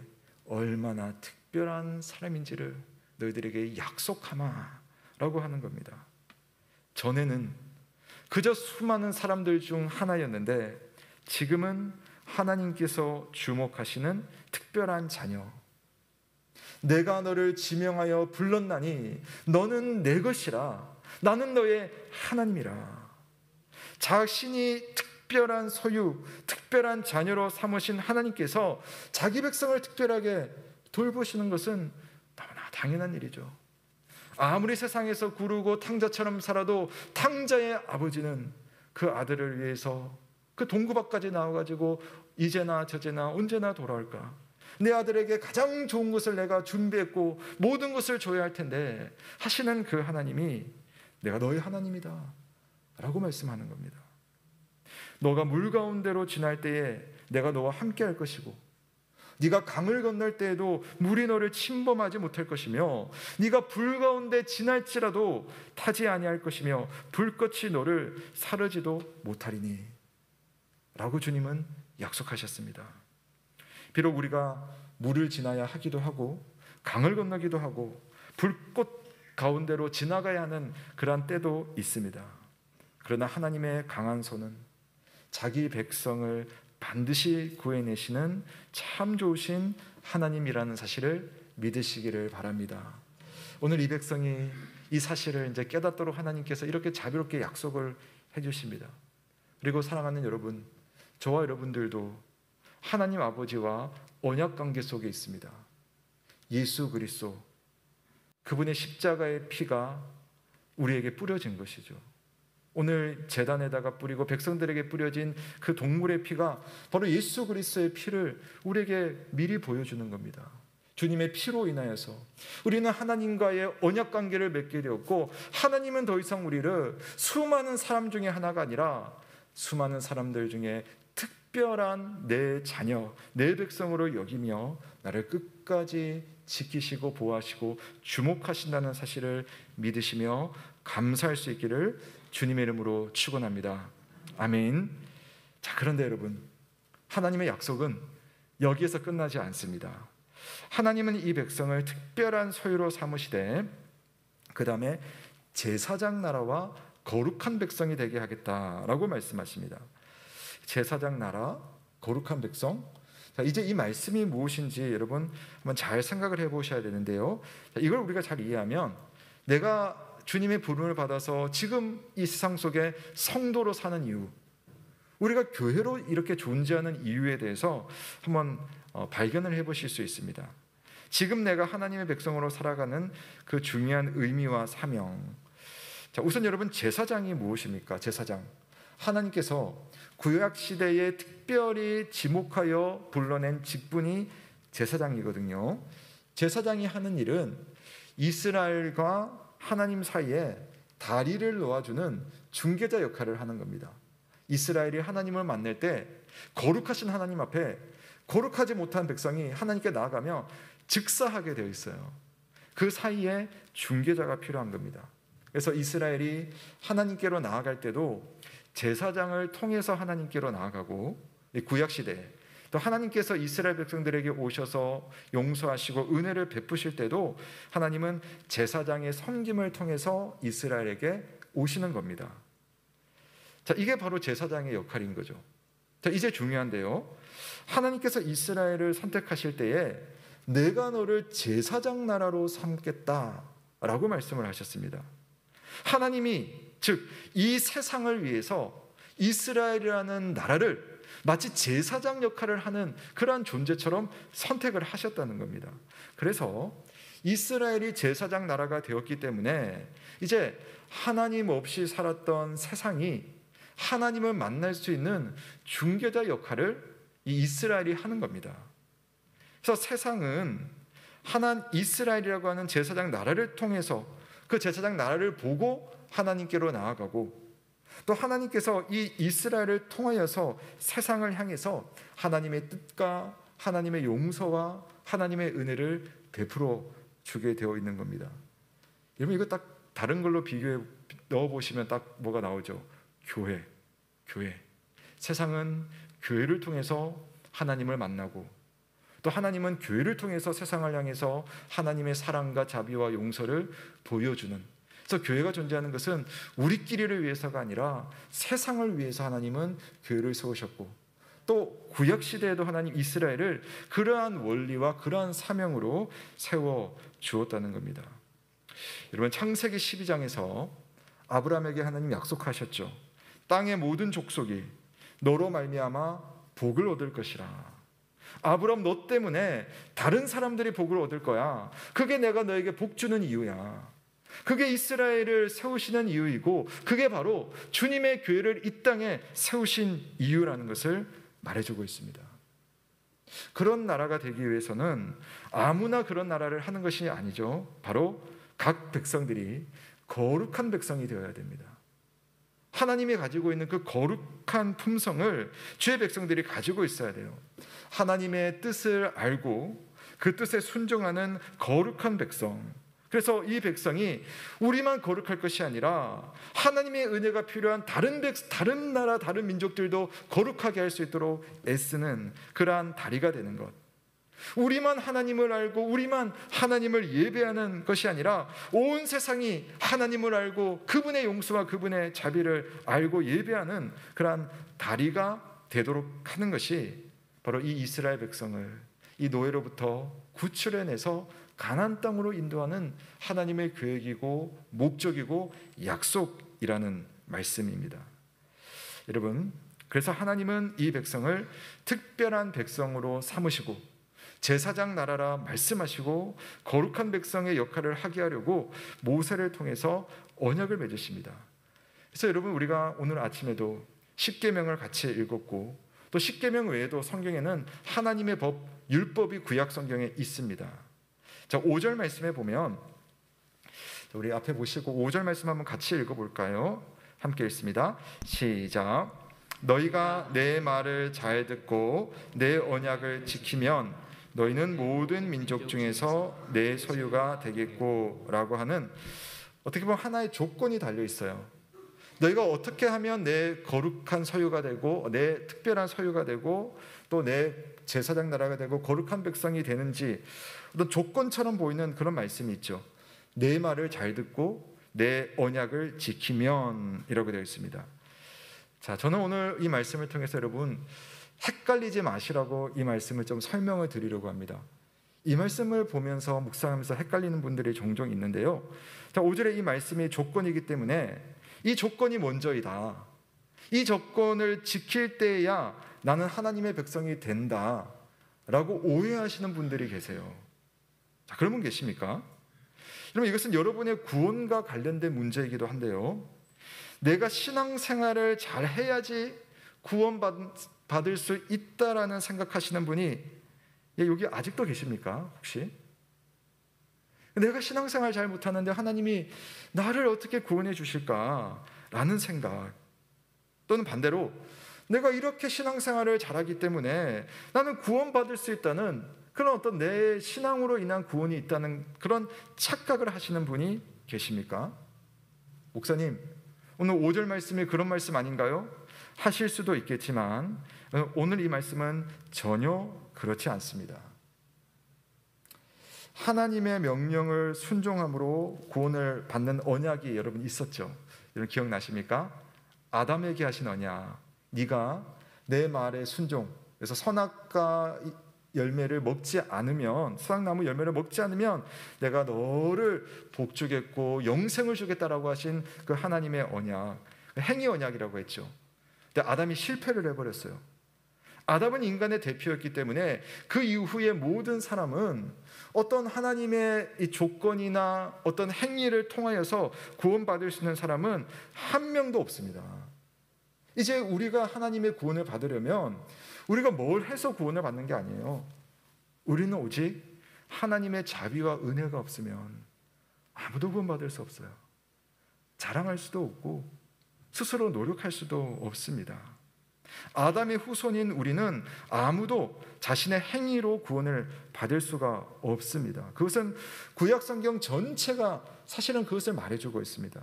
얼마나 특별한 사람인지를 너희들에게 약속하마 라고 하는 겁니다. 전에는 그저 수많은 사람들 중 하나였는데 지금은 하나님께서 주목하시는 특별한 자녀. 내가 너를 지명하여 불렀나니 너는 내 것이라. 나는 너의 하나님이라. 자신이 특별한 소유, 특별한 자녀로 삼으신 하나님께서 자기 백성을 특별하게 돌보시는 것은 너무나 당연한 일이죠. 아무리 세상에서 구르고 탕자처럼 살아도 탕자의 아버지는 그 아들을 위해서 그 동구 밖까지 나와가지고 이제나 저제나 언제나 돌아올까, 내 아들에게 가장 좋은 것을 내가 준비했고 모든 것을 줘야 할 텐데 하시는 그 하나님이 내가 너의 하나님이다 라고 말씀하는 겁니다. 너가 물 가운데로 지날 때에 내가 너와 함께 할 것이고, 네가 강을 건널 때에도 물이 너를 침범하지 못할 것이며, 네가 불 가운데 지날지라도 타지 아니할 것이며 불꽃이 너를 사르지도 못하리니 라고 주님은 약속하셨습니다. 비록 우리가 물을 지나야 하기도 하고 강을 건너기도 하고 불꽃 가운데로 지나가야 하는 그러한 때도 있습니다. 그러나 하나님의 강한 손은 자기 백성을 반드시 구해내시는 참 좋으신 하나님이라는 사실을 믿으시기를 바랍니다. 오늘 이 백성이 이 사실을 이제 깨닫도록 하나님께서 이렇게 자비롭게 약속을 해주십니다. 그리고 사랑하는 여러분, 저와 여러분들도 하나님 아버지와 언약 관계 속에 있습니다. 예수 그리스도, 그분의 십자가의 피가 우리에게 뿌려진 것이죠. 오늘 제단에다가 뿌리고 백성들에게 뿌려진 그 동물의 피가 바로 예수 그리스도의 피를 우리에게 미리 보여주는 겁니다. 주님의 피로 인하여서 우리는 하나님과의 언약 관계를 맺게 되었고, 하나님은 더 이상 우리를 수많은 사람 중에 하나가 아니라 수많은 사람들 중에 특별한 내 자녀, 내 백성으로 여기며 나를 끝까지 지키시고 보호하시고 주목하신다는 사실을 믿으시며 감사할 수 있기를 주님의 이름으로 축원합니다. 아멘. 자, 그런데 여러분, 하나님의 약속은 여기에서 끝나지 않습니다. 하나님은 이 백성을 특별한 소유로 삼으시되 그 다음에 제사장 나라와 거룩한 백성이 되게 하겠다라고 말씀하십니다. 제사장 나라, 거룩한 백성. 자, 이제 이 말씀이 무엇인지 여러분 한번 잘 생각을 해보셔야 되는데요. 자, 이걸 우리가 잘 이해하면 내가 주님의 부름을 받아서 지금 이 세상 속에 성도로 사는 이유, 우리가 교회로 이렇게 존재하는 이유에 대해서 한번 발견을 해보실 수 있습니다. 지금 내가 하나님의 백성으로 살아가는 그 중요한 의미와 사명. 자, 우선 여러분, 제사장이 무엇입니까? 제사장, 하나님께서 구약 시대에 특별히 지목하여 불러낸 직분이 제사장이거든요. 제사장이 하는 일은 이스라엘과 하나님 사이에 다리를 놓아주는 중개자 역할을 하는 겁니다. 이스라엘이 하나님을 만날 때 거룩하신 하나님 앞에 거룩하지 못한 백성이 하나님께 나아가며 즉사하게 되어 있어요. 그 사이에 중개자가 필요한 겁니다. 그래서 이스라엘이 하나님께로 나아갈 때도 제사장을 통해서 하나님께로 나아가고, 구약시대에 또 하나님께서 이스라엘 백성들에게 오셔서 용서하시고 은혜를 베푸실 때도 하나님은 제사장의 섬김을 통해서 이스라엘에게 오시는 겁니다. 자, 이게 바로 제사장의 역할인 거죠. 자, 이제 중요한데요, 하나님께서 이스라엘을 선택하실 때에 내가 너를 제사장 나라로 삼겠다라고 말씀을 하셨습니다. 하나님이 즉 이 세상을 위해서 이스라엘이라는 나라를 마치 제사장 역할을 하는 그러한 존재처럼 선택을 하셨다는 겁니다. 그래서 이스라엘이 제사장 나라가 되었기 때문에 이제 하나님 없이 살았던 세상이 하나님을 만날 수 있는 중개자 역할을 이 이스라엘이 하는 겁니다. 그래서 세상은 이스라엘이라고 하는 제사장 나라를 통해서 그 제사장 나라를 보고 하나님께로 나아가고, 또 하나님께서 이 이스라엘을 통하여서 세상을 향해서 하나님의 뜻과 하나님의 용서와 하나님의 은혜를 베풀어 주게 되어 있는 겁니다. 여러분, 이거 딱 다른 걸로 비교해 넣어보시면 딱 뭐가 나오죠? 교회. 세상은 교회를 통해서 하나님을 만나고, 또 하나님은 교회를 통해서 세상을 향해서 하나님의 사랑과 자비와 용서를 보여주는, 그래서 교회가 존재하는 것은 우리끼리를 위해서가 아니라 세상을 위해서 하나님은 교회를 세우셨고, 또 구약 시대에도 하나님 이스라엘을 그러한 원리와 그러한 사명으로 세워 주었다는 겁니다. 여러분, 창세기 12장에서 아브라함에게 하나님 약속하셨죠. 땅의 모든 족속이 너로 말미암아 복을 얻을 것이라. 아브라함, 너 때문에 다른 사람들이 복을 얻을 거야. 그게 내가 너에게 복 주는 이유야. 그게 이스라엘을 세우시는 이유이고, 그게 바로 주님의 교회를 이 땅에 세우신 이유라는 것을 말해주고 있습니다. 그런 나라가 되기 위해서는 아무나 그런 나라를 하는 것이 아니죠. 바로 각 백성들이 거룩한 백성이 되어야 됩니다. 하나님이 가지고 있는 그 거룩한 품성을 주의 백성들이 가지고 있어야 돼요. 하나님의 뜻을 알고 그 뜻에 순종하는 거룩한 백성. 그래서 이 백성이 우리만 거룩할 것이 아니라 하나님의 은혜가 필요한 다른 나라, 다른 민족들도 거룩하게 할 수 있도록 애쓰는 그러한 다리가 되는 것. 우리만 하나님을 알고 우리만 하나님을 예배하는 것이 아니라 온 세상이 하나님을 알고 그분의 용서와 그분의 자비를 알고 예배하는 그러한 다리가 되도록 하는 것이 바로 이 이스라엘 백성을 이 노예로부터 구출해내서 가나안 땅으로 인도하는 하나님의 계획이고 목적이고 약속이라는 말씀입니다. 여러분, 그래서 하나님은 이 백성을 특별한 백성으로 삼으시고 제사장 나라라 말씀하시고 거룩한 백성의 역할을 하게 하려고 모세를 통해서 언약을 맺으십니다. 그래서 여러분, 우리가 오늘 아침에도 십계명을 같이 읽었고, 또 십계명 외에도 성경에는 하나님의 법, 율법이 구약 성경에 있습니다. 자, 5절 말씀에 보면, 우리 앞에 보시고 5절 말씀 한번 같이 읽어볼까요? 함께 읽습니다. 시작. 너희가 내 말을 잘 듣고 내 언약을 지키면 너희는 모든 민족 중에서 내 소유가 되겠고 라고 하는, 어떻게 보면 하나의 조건이 달려 있어요. 너희가 어떻게 하면 내 거룩한 소유가 되고 내 특별한 소유가 되고 또 내 제사장 나라가 되고 거룩한 백성이 되는지 어떤 조건처럼 보이는 그런 말씀이 있죠. 내 말을 잘 듣고 내 언약을 지키면 이라고 되어 있습니다. 자, 저는 오늘 이 말씀을 통해서 여러분 헷갈리지 마시라고 이 말씀을 좀 설명을 드리려고 합니다. 이 말씀을 보면서 묵상하면서 헷갈리는 분들이 종종 있는데요. 자, 5절에 이 말씀이 조건이기 때문에 이 조건이 먼저이다. 이 조건을 지킬 때야 나는 하나님의 백성이 된다라고 오해하시는 분들이 계세요. 자, 그런 분 계십니까? 여러분, 이것은 여러분의 구원과 관련된 문제이기도 한데요. 내가 신앙생활을 잘 해야지 구원받을 수 있다라는 생각하시는 분이 여기 아직도 계십니까? 혹시? 내가 신앙생활 잘 못하는데 하나님이 나를 어떻게 구원해 주실까라는 생각, 또는 반대로 내가 이렇게 신앙생활을 잘하기 때문에 나는 구원받을 수 있다는 그런 어떤 내 신앙으로 인한 구원이 있다는 그런 착각을 하시는 분이 계십니까? 목사님, 오늘 5절 말씀이 그런 말씀 아닌가요? 하실 수도 있겠지만 오늘 이 말씀은 전혀 그렇지 않습니다. 하나님의 명령을 순종함으로 구원을 받는 언약이 여러분 있었죠. 여러분 기억나십니까? 아담에게 하신 언약. 네가 내 말에 순종, 그래서 선악과 열매를 먹지 않으면, 수확나무 열매를 먹지 않으면 내가 너를 복주겠고 영생을 주겠다라고 하신 그 하나님의 언약, 행위 언약이라고 했죠. 근데 아담이 실패를 해버렸어요. 아담은 인간의 대표였기 때문에 그 이후에 모든 사람은 어떤 하나님의 이 조건이나 어떤 행위를 통하여서 구원받을 수 있는 사람은 한 명도 없습니다. 이제 우리가 하나님의 구원을 받으려면 우리가 뭘 해서 구원을 받는 게 아니에요. 우리는 오직 하나님의 자비와 은혜가 없으면 아무도 구원받을 수 없어요. 자랑할 수도 없고 스스로 노력할 수도 없습니다. 아담의 후손인 우리는 아무도 자신의 행위로 구원을 받을 수가 없습니다. 그것은 구약 성경 전체가 사실은 그것을 말해주고 있습니다.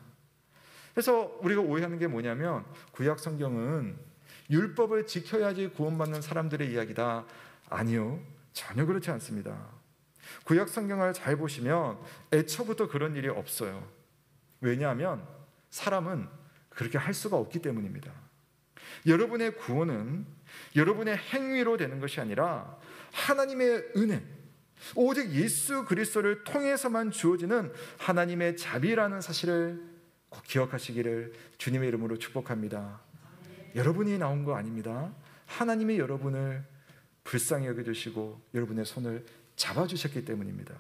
그래서 우리가 오해하는 게 뭐냐면 구약 성경은 율법을 지켜야지 구원받는 사람들의 이야기다. 아니요, 전혀 그렇지 않습니다. 구약 성경을 잘 보시면 애초부터 그런 일이 없어요. 왜냐하면 사람은 그렇게 할 수가 없기 때문입니다. 여러분의 구원은 여러분의 행위로 되는 것이 아니라 하나님의 은혜, 오직 예수 그리스도를 통해서만 주어지는 하나님의 자비라는 사실을 꼭 기억하시기를 주님의 이름으로 축복합니다. 여러분이 나온 거 아닙니다. 하나님이 여러분을 불쌍히 여겨주시고 여러분의 손을 잡아주셨기 때문입니다.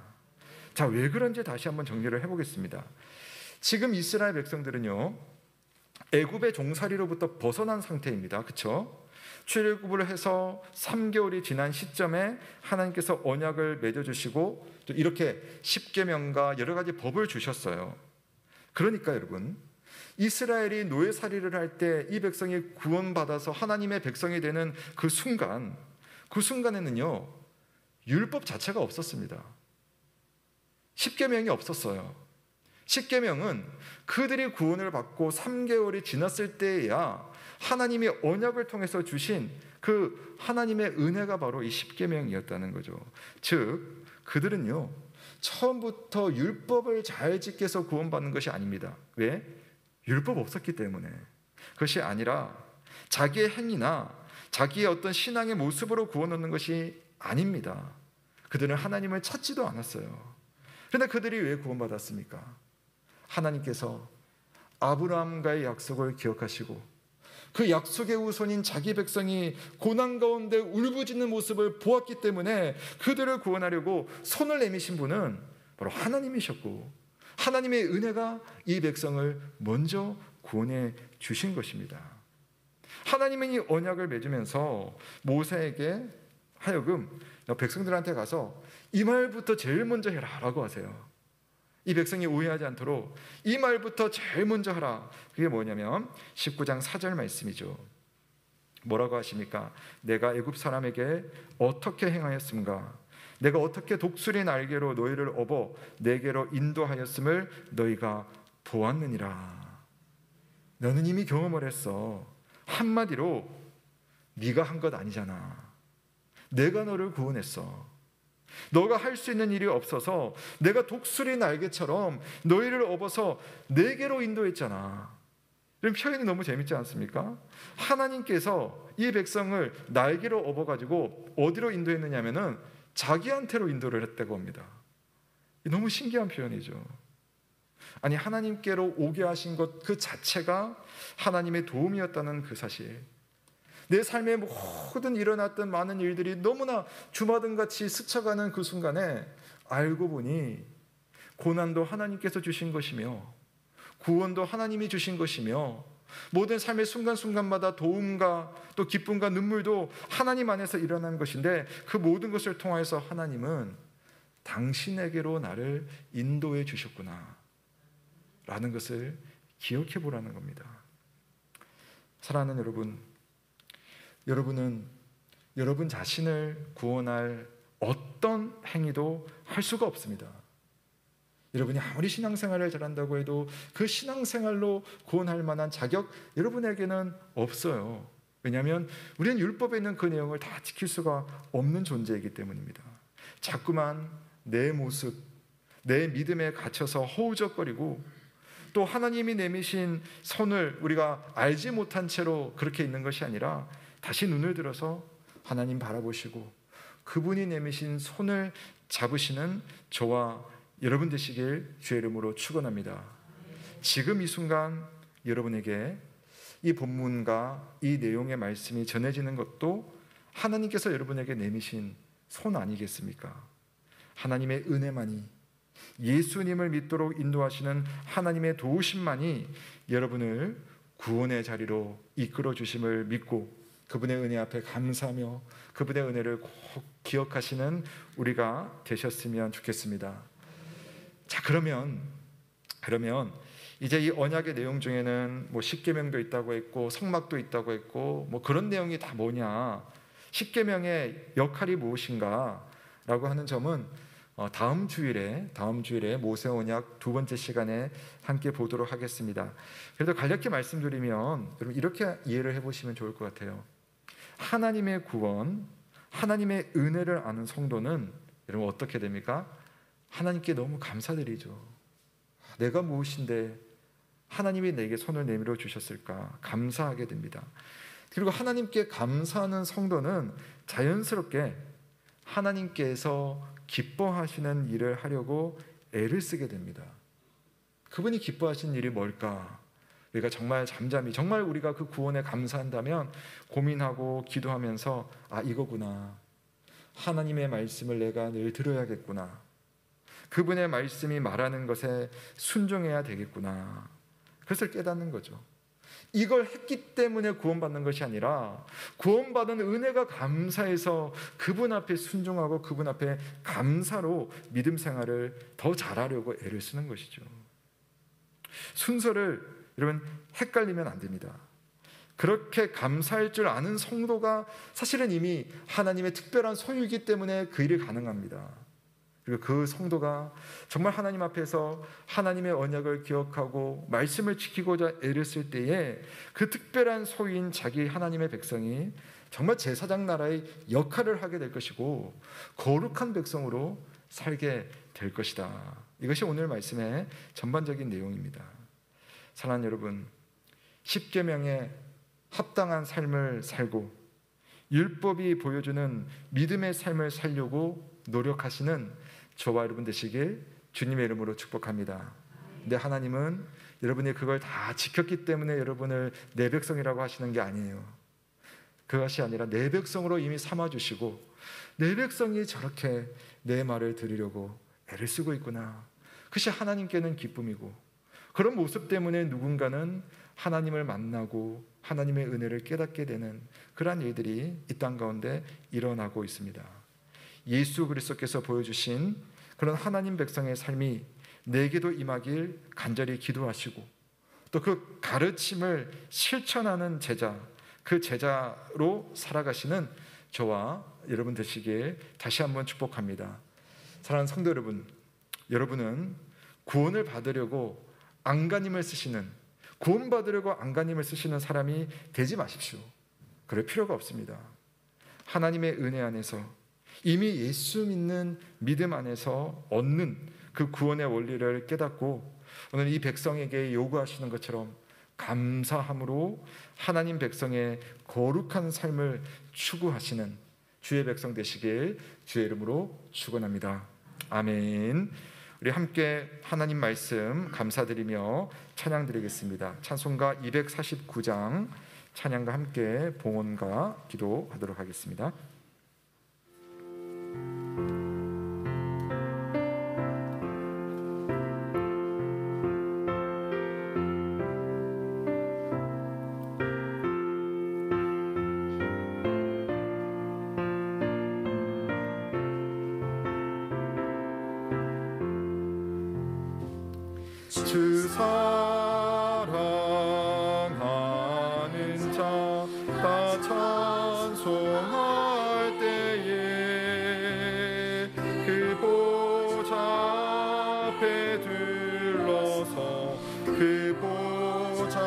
자, 왜 그런지 다시 한번 정리를 해보겠습니다. 지금 이스라엘 백성들은요, 애굽의 종살이로부터 벗어난 상태입니다. 그렇죠? 출애굽을 해서 3개월이 지난 시점에 하나님께서 언약을 맺어주시고 또 이렇게 십계명과 여러 가지 법을 주셨어요. 그러니까 여러분, 이스라엘이 노예살이를 할 때 이 백성이 구원받아서 하나님의 백성이 되는 그 순간에는요, 율법 자체가 없었습니다. 십계명이 없었어요. 십계명은 그들이 구원을 받고 3개월이 지났을 때에야 하나님이 언약을 통해서 주신 그 하나님의 은혜가 바로 이 십계명이었다는 거죠. 즉 그들은요, 처음부터 율법을 잘 지켜서 구원받는 것이 아닙니다. 왜? 율법 없었기 때문에. 그것이 아니라 자기의 행위나 자기의 어떤 신앙의 모습으로 구원 얻는 것이 아닙니다. 그들은 하나님을 찾지도 않았어요. 그런데 그들이 왜 구원받았습니까? 하나님께서 아브라함과의 약속을 기억하시고 그 약속의 후손인 자기 백성이 고난 가운데 울부짖는 모습을 보았기 때문에 그들을 구원하려고 손을 내미신 분은 바로 하나님이셨고, 하나님의 은혜가 이 백성을 먼저 구원해 주신 것입니다. 하나님은 이 언약을 맺으면서 모세에게 하여금 백성들한테 가서 이 말부터 제일 먼저 해라 라고 하세요. 이 백성이 오해하지 않도록 이 말부터 제일 먼저 하라. 그게 뭐냐면 19장 4절 말씀이죠. 뭐라고 하십니까? 내가 애굽 사람에게 어떻게 행하였음가? 내가 어떻게 독수리 날개로 너희를 업어 내게로 인도하였음을 너희가 보았느니라. 너는 이미 경험을 했어. 한마디로 네가 한 것 아니잖아. 내가 너를 구원했어. 너가 할 수 있는 일이 없어서 내가 독수리 날개처럼 너희를 업어서 내게로 인도했잖아. 이런 표현이 너무 재밌지 않습니까? 하나님께서 이 백성을 날개로 업어가지고 어디로 인도했느냐면은 자기한테로 인도를 했다고 합니다. 너무 신기한 표현이죠. 아니, 하나님께로 오게 하신 것 그 자체가 하나님의 도움이었다는 그 사실. 내 삶에 모든 일어났던 많은 일들이 너무나 주마등같이 스쳐가는 그 순간에 알고 보니 고난도 하나님께서 주신 것이며 구원도 하나님이 주신 것이며 모든 삶의 순간순간마다 도움과 또 기쁨과 눈물도 하나님 안에서 일어나는 것인데 그 모든 것을 통하여서 하나님은 당신에게로 나를 인도해 주셨구나 라는 것을 기억해 보라는 겁니다. 사랑하는 여러분, 여러분은 여러분 자신을 구원할 어떤 행위도 할 수가 없습니다. 여러분이 아무리 신앙생활을 잘한다고 해도 그 신앙생활로 구원할 만한 자격 여러분에게는 없어요. 왜냐하면 우리는 율법에 있는 그 내용을 다 지킬 수가 없는 존재이기 때문입니다. 자꾸만 내 모습, 내 믿음에 갇혀서 허우적거리고 또 하나님이 내미신 손을 우리가 알지 못한 채로 그렇게 있는 것이 아니라 다시 눈을 들어서 하나님 바라보시고 그분이 내미신 손을 잡으시는 저와 여러분 되시길 주의 이름으로 축원합니다. 지금 이 순간 여러분에게 이 본문과 이 내용의 말씀이 전해지는 것도 하나님께서 여러분에게 내미신 손 아니겠습니까? 하나님의 은혜만이, 예수님을 믿도록 인도하시는 하나님의 도우심만이 여러분을 구원의 자리로 이끌어 주심을 믿고 그분의 은혜 앞에 감사하며 그분의 은혜를 꼭 기억하시는 우리가 되셨으면 좋겠습니다. 자, 그러면 이제 이 언약의 내용 중에는 뭐 십계명도 있다고 했고 성막도 있다고 했고 뭐 그런 내용이 다 뭐냐, 십계명의 역할이 무엇인가 라고 하는 점은 다음 주일에 모세 언약 두 번째 시간에 함께 보도록 하겠습니다. 그래도 간략히 말씀드리면 여러분 이렇게 이해를 해보시면 좋을 것 같아요. 하나님의 구원, 하나님의 은혜를 아는 성도는 여러분 어떻게 됩니까? 하나님께 너무 감사드리죠. 내가 무엇인데 하나님이 내게 손을 내밀어 주셨을까 감사하게 됩니다. 그리고 하나님께 감사하는 성도는 자연스럽게 하나님께서 기뻐하시는 일을 하려고 애를 쓰게 됩니다. 그분이 기뻐하시는 일이 뭘까? 우리가 정말 잠잠히 정말 우리가 그 구원에 감사한다면 고민하고 기도하면서 이거구나. 하나님의 말씀을 내가 늘 들어야겠구나. 그분의 말씀이 말하는 것에 순종해야 되겠구나. 그것을 깨닫는 거죠. 이걸 했기 때문에 구원받는 것이 아니라 구원받은 은혜가 감사해서 그분 앞에 순종하고 그분 앞에 감사로 믿음 생활을 더 잘하려고 애를 쓰는 것이죠. 순서를 여러분 헷갈리면 안 됩니다. 그렇게 감사할 줄 아는 성도가 사실은 이미 하나님의 특별한 소유이기 때문에 그 일이 가능합니다. 그리고 그 성도가 정말 하나님 앞에서 하나님의 언약을 기억하고 말씀을 지키고자 애를 쓸 때에 그 특별한 소유인 자기 하나님의 백성이 정말 제사장 나라의 역할을 하게 될 것이고 거룩한 백성으로 살게 될 것이다. 이것이 오늘 말씀의 전반적인 내용입니다. 사랑하는 여러분, 십계명에 합당한 삶을 살고 율법이 보여주는 믿음의 삶을 살려고 노력하시는 저와 여러분 되시길 주님의 이름으로 축복합니다. 근데 하나님은 여러분이 그걸 다 지켰기 때문에 여러분을 내 백성이라고 하시는 게 아니에요. 그것이 아니라 내 백성으로 이미 삼아주시고 내 백성이 저렇게 내 말을 들으려고 애를 쓰고 있구나. 그것이 하나님께는 기쁨이고 그런 모습 때문에 누군가는 하나님을 만나고 하나님의 은혜를 깨닫게 되는 그러한 일들이 이 땅 가운데 일어나고 있습니다. 예수 그리스도께서 보여주신 그런 하나님 백성의 삶이 내게도 임하길 간절히 기도하시고 또 그 가르침을 실천하는 제자, 그 제자로 살아가시는 저와 여러분 되시길 다시 한번 축복합니다. 사랑하는 성도 여러분, 여러분은 구원을 받으려고 안간힘을 쓰시는, 구원받으려고 안간힘을 쓰시는 사람이 되지 마십시오. 그럴 필요가 없습니다. 하나님의 은혜 안에서 이미 예수 믿는 믿음 안에서 얻는 그 구원의 원리를 깨닫고 오늘 이 백성에게 요구하시는 것처럼 감사함으로 하나님 백성의 거룩한 삶을 추구하시는 주의 백성 되시길 주의 이름으로 축원합니다. 아멘. 우리 함께 하나님 말씀 감사드리며 찬양 드리겠습니다. 찬송가 249장 찬양과 함께 봉헌과 기도하도록 하겠습니다. 주 사랑하는 자 다 찬송할 때에 그 보좌 앞에 들러서 그 보좌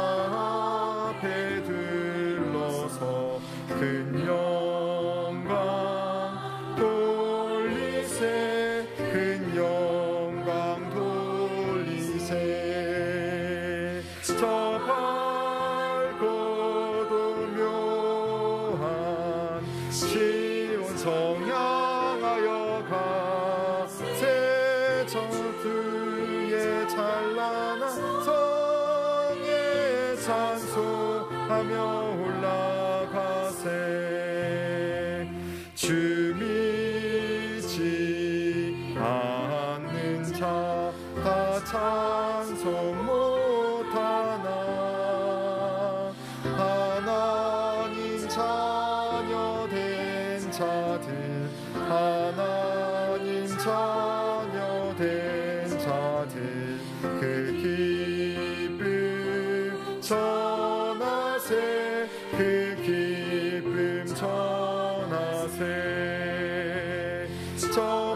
앞에 들러서 큰 영광 돌리세 큰 영광 돌리세 저 밝고도 묘한 시온 성 향하여 가세 저 그의 찬란한 성에 찬송하며 올라가세 주 믿지 않는 자 다 찬송 못하나 하나님 자녀 된 자들 하나님 자녀 된 자들 그 기쁨 전하세 그 기쁨 전하세 저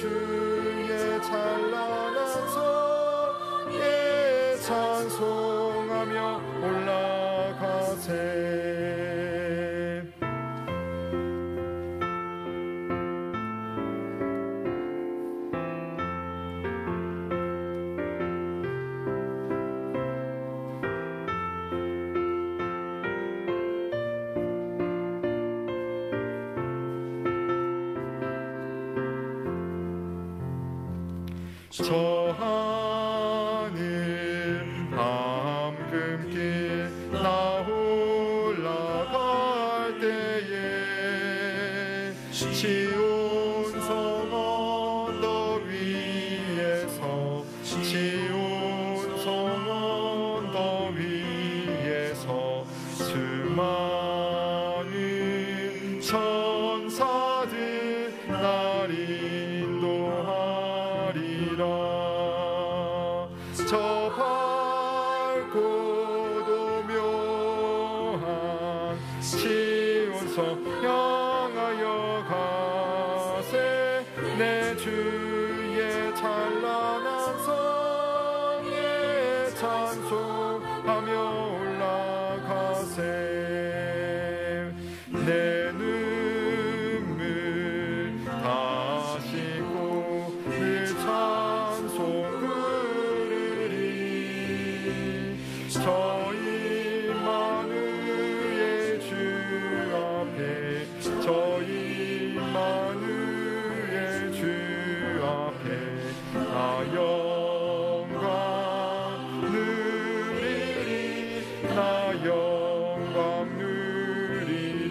주의 찬란한 성에 찬송하며 올라가세. 저 하늘 함금길 나 올라갈 때에 시온 성 언덕 위에서 시온 성 언덕 위에서 수많은 천사들 날 인도하리라. 저 밝고 도묘한 시온성 향하여 가세. 내 주의 찬란한 성에 찬송하며 올라가세. 내 눈물 다 씻고 늘 찬송 부르리. 저 임마누엘 주 앞에 저 임마누엘 주 앞에 나 영광 누리리. 나 영광 누리리.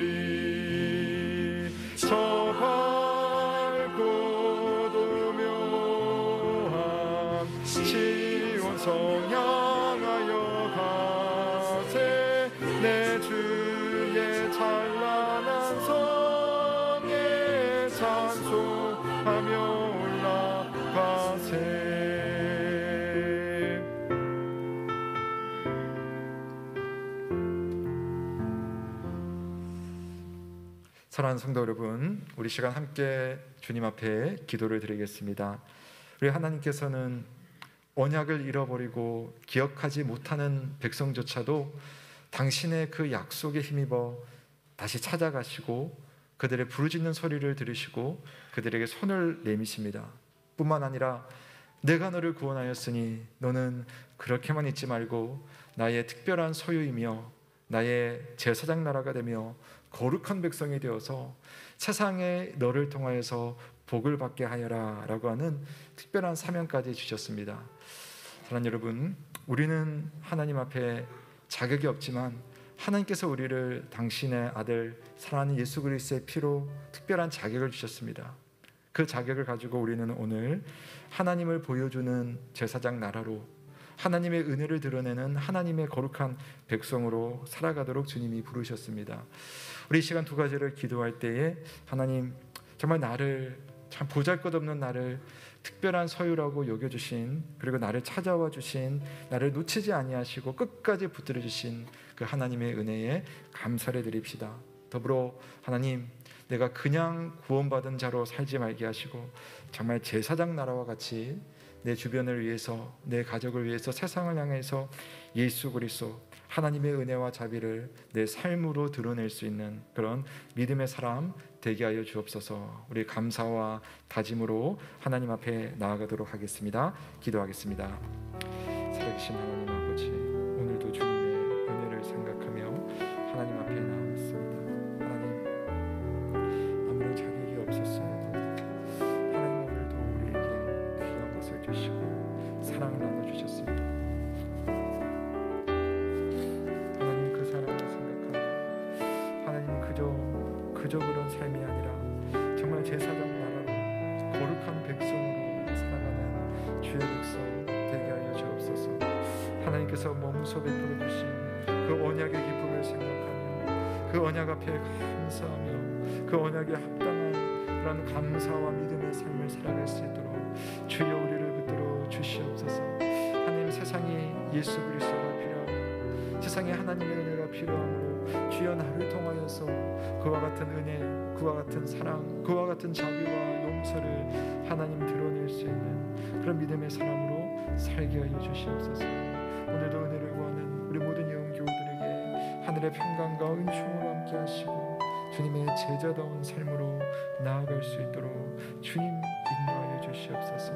저 밝고 도묘한 시온성 향하여 가세. 내 주의 찬란한 성에 찬송하며 올라가세. 사랑하는 성도 여러분, 우리 시간 함께 주님 앞에 기도를 드리겠습니다. 우리 하나님께서는 언약을 잃어버리고 기억하지 못하는 백성조차도 당신의 그 약속에 힘입어 다시 찾아가시고 그들의 부르짖는 소리를 들으시고 그들에게 손을 내미십니다. 뿐만 아니라 내가 너를 구원하였으니 너는 그렇게만 있지 말고 나의 특별한 소유이며 나의 제사장 나라가 되며 거룩한 백성이 되어서 세상에 너를 통하여서 복을 받게 하여라 라고 하는 특별한 사명까지 주셨습니다. 사랑하는 여러분, 우리는 하나님 앞에 자격이 없지만 하나님께서 우리를 당신의 아들 사랑하는 예수 그리스도의 피로 특별한 자격을 주셨습니다. 그 자격을 가지고 우리는 오늘 하나님을 보여주는 제사장 나라로 하나님의 은혜를 드러내는 하나님의 거룩한 백성으로 살아가도록 주님이 부르셨습니다. 우리 이 시간 두 가지를 기도할 때에 하나님 정말 나를 참 보잘것없는 나를 특별한 소유라고 여겨주신, 그리고 나를 찾아와 주신, 나를 놓치지 아니하시고 끝까지 붙들어 주신 그 하나님의 은혜에 감사를 드립시다. 더불어 하나님, 내가 그냥 구원받은 자로 살지 말게 하시고 정말 제사장 나라와 같이 내 주변을 위해서, 내 가족을 위해서, 세상을 향해서 예수 그리스도 하나님의 은혜와 자비를 내 삶으로 드러낼 수 있는 그런 믿음의 사람 되게 하여 주옵소서. 우리 감사와 다짐으로 하나님 앞에 나아가도록 하겠습니다. 기도하겠습니다. 살아계신 하나님 아버지, 오늘도 주님의 은혜를 생각하며 하나님 앞에 나아왔습니다. 하나님, 아무런 자격이 없었어요. 하나님 오늘도 우리에게 귀한 것을 주시고 사랑을 나눠주셨습니다. 하나님, 그 사랑을 생각하며 하나님 그저 그런 삶이 아니라 정말 제사장 나라로 거룩한 백성으로 살아가는 주의 백성 되게 하여 주옵소서. 하나님께서 몸소 베풀어 주신 그 언약의 기쁨을 생각하며 그 언약 앞에 감사하며 그 언약에 합당한 그런 감사와 믿음의 삶을 살아갈 수 있도록 주여 우리를 붙들어 주시옵소서. 하나님, 세상에 예수 그리스도가 필요하고 세상에 하나님의 은혜가 필요하므로 주여 나를 통하여서 그와 같은 은혜, 그와 같은 사랑, 그와 같은 자비와 용서를 하나님 드러낼 수 있는 그런 믿음의 사람으로 살게 하여 주시옵소서. 오늘도 은혜를 구하는 우리 모든 영교우들에게 하늘의 평강과 은총으로 함께 하시고 주님의 제자다운 삶으로 나아갈 수 있도록 주님 인도하여 주시옵소서.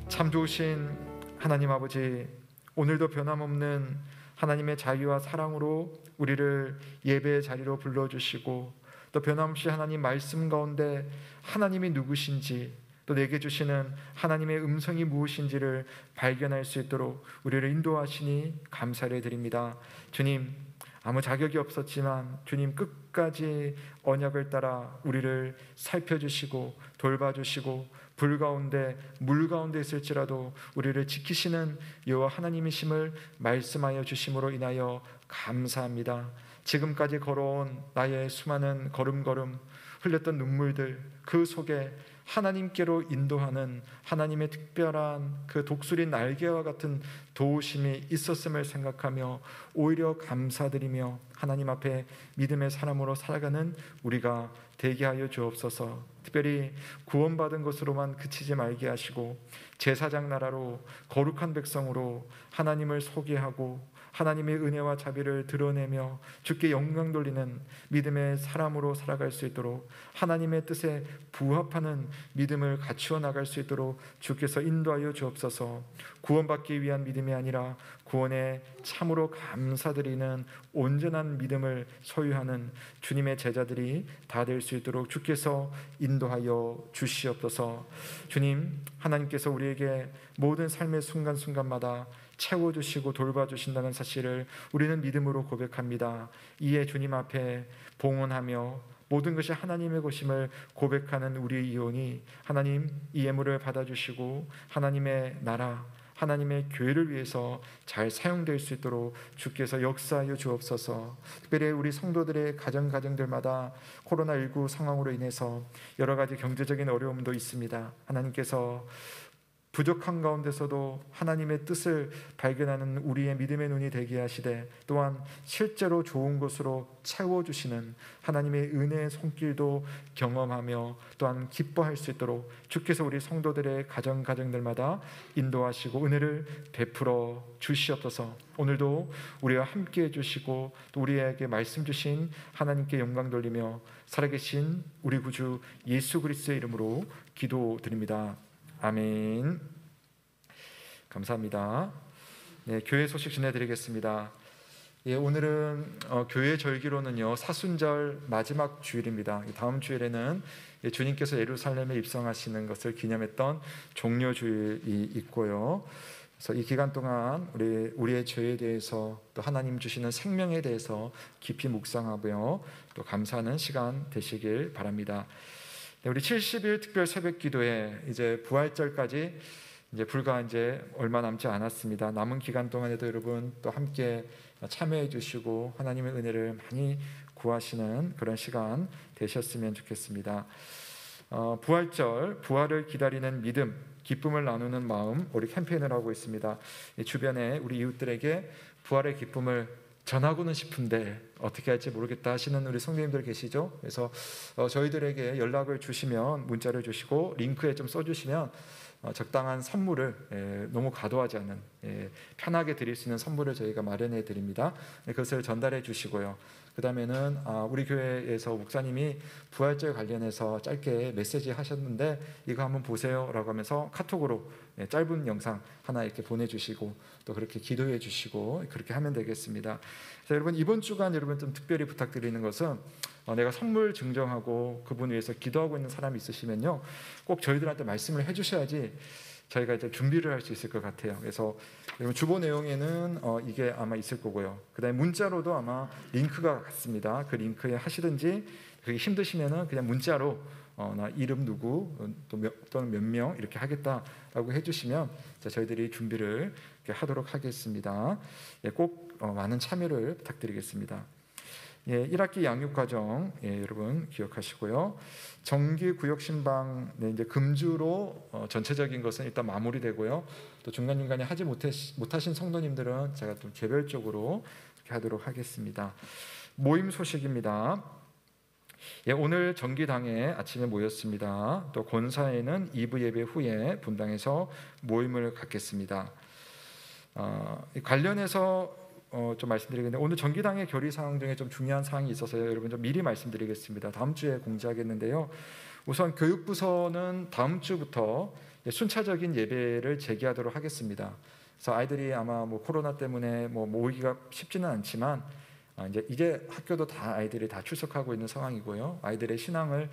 참 좋으신 하나님 아버지, 오늘도 변함없는 하나님의 자유와 사랑으로 우리를 예배의 자리로 불러주시고 또 변함없이 하나님 말씀 가운데 하나님이 누구신지 또 내게 주시는 하나님의 음성이 무엇인지를 발견할 수 있도록 우리를 인도하시니 감사를 드립니다. 주님, 아무 자격이 없었지만 주님 끝까지 언약을 따라 우리를 살펴주시고 돌봐주시고 불 가운데 물 가운데 있을지라도 우리를 지키시는 여호와 하나님이심을 말씀하여 주심으로 인하여 감사합니다. 지금까지 걸어온 나의 수많은 걸음걸음, 흘렸던 눈물들, 그 속에 하나님께로 인도하는 하나님의 특별한 그 독수리 날개와 같은 도우심이 있었음을 생각하며 오히려 감사드리며 하나님 앞에 믿음의 사람으로 살아가는 우리가 되게 하여 주옵소서. 특별히 구원받은 것으로만 그치지 말게 하시고 제사장 나라로 거룩한 백성으로 하나님을 소개하고 하나님의 은혜와 자비를 드러내며 주께 영광 돌리는 믿음의 사람으로 살아갈 수 있도록 하나님의 뜻에 부합하는 믿음을 갖추어 나갈 수 있도록 주께서 인도하여 주옵소서. 구원받기 위한 믿음이 아니라 구원에 참으로 감사드리는 온전한 믿음을 소유하는 주님의 제자들이 다 될 수 있도록 주께서 인도하여 주시옵소서. 주님, 하나님께서 우리에게 모든 삶의 순간순간마다 채워주시고 돌봐주신다는 사실을 우리는 믿음으로 고백합니다. 이에 주님 앞에 봉헌하며 모든 것이 하나님의 것임을 고백하는 우리의 이혼이 하나님 이 예물을 받아주시고 하나님의 나라 하나님의 교회를 위해서 잘 사용될 수 있도록 주께서 역사하여 주옵소서. 특별히 우리 성도들의 가정들마다 코로나19 상황으로 인해서 여러 가지 경제적인 어려움도 있습니다. 하나님께서 부족한 가운데서도 하나님의 뜻을 발견하는 우리의 믿음의 눈이 되게 하시되 또한 실제로 좋은 것으로 채워주시는 하나님의 은혜의 손길도 경험하며 또한 기뻐할 수 있도록 주께서 우리 성도들의 가정들마다 인도하시고 은혜를 베풀어 주시옵소서. 오늘도 우리와 함께해 주시고 또 우리에게 말씀 주신 하나님께 영광 돌리며 살아계신 우리 구주 예수 그리스도의 이름으로 기도드립니다. 아멘. 감사합니다. 네, 교회 소식 전해드리겠습니다. 오늘은 교회 절기로는요 사순절 마지막 주일입니다. 다음 주일에는 주님께서 예루살렘에 입성하시는 것을 기념했던 종려 주일이 있고요. 그래서 이 기간 동안 우리의 죄에 대해서 또 하나님 주시는 생명에 대해서 깊이 묵상하며 또 감사하는 시간 되시길 바랍니다. 우리 70일 특별 새벽 기도에 이제 부활절까지 불과 얼마 남지 않았습니다. 남은 기간 동안에도 여러분 또 함께 참여해 주시고 하나님의 은혜를 많이 구하시는 그런 시간 되셨으면 좋겠습니다. 부활절, 부활을 기다리는 믿음, 기쁨을 나누는 마음, 우리 캠페인을 하고 있습니다. 주변에 우리 이웃들에게 부활의 기쁨을 전하고는 싶은데 어떻게 할지 모르겠다 하시는 우리 성도님들 계시죠? 그래서 저희들에게 연락을 주시면 문자를 주시고 링크에 좀 써주시면 적당한 선물을 너무 과도하지 않은 편하게 드릴 수 있는 선물을 저희가 마련해 드립니다. 그것을 전달해 주시고요. 그 다음에는 우리 교회에서 목사님이 부활절 관련해서 짧게 메시지 하셨는데 이거 한번 보세요 라고 하면서 카톡으로 짧은 영상 하나 이렇게 보내주시고 또 그렇게 기도해 주시고 그렇게 하면 되겠습니다. 그래서 여러분 이번 주간 여러분 좀 특별히 부탁드리는 것은 내가 선물 증정하고 그분 위해서 기도하고 있는 사람이 있으시면요 꼭 저희들한테 말씀을 해주셔야지 저희가 이제 준비를 할 수 있을 것 같아요. 그래서 여러분 주보 내용에는 이게 아마 있을 거고요. 그다음에 문자로도 아마 링크가 같습니다. 그 링크에 하시든지 그게 힘드시면은 그냥 문자로 나 이름 누구 또는 몇 명 이렇게 하겠다라고 해주시면 저희들이 준비를 이렇게 하도록 하겠습니다. 꼭 많은 참여를 부탁드리겠습니다. 1학기 양육과정 여러분 기억하시고요. 정기구역신방 이제 금주로 전체적인 것은 일단 마무리되고요. 또 중간중간에 하지 못하신 성도님들은 제가 또 개별적으로 이렇게 하도록 하겠습니다. 모임 소식입니다. 오늘 정기당에 아침에 모였습니다. 또 권사에는 2부 예배 후에 분당에서 모임을 갖겠습니다. 관련해서 좀 말씀드리겠는데, 오늘 정기당의 결의 사항 중에 좀 중요한 사항이 있어서요, 여러분 좀 미리 말씀드리겠습니다. 다음 주에 공지하겠는데요. 우선 교육부서는 다음 주부터 순차적인 예배를 재개하도록 하겠습니다. 그래서 아이들이 아마 코로나 때문에 모이기가 쉽지는 않지만 이제 학교도 다 아이들이 다 출석하고 있는 상황이고요. 아이들의 신앙을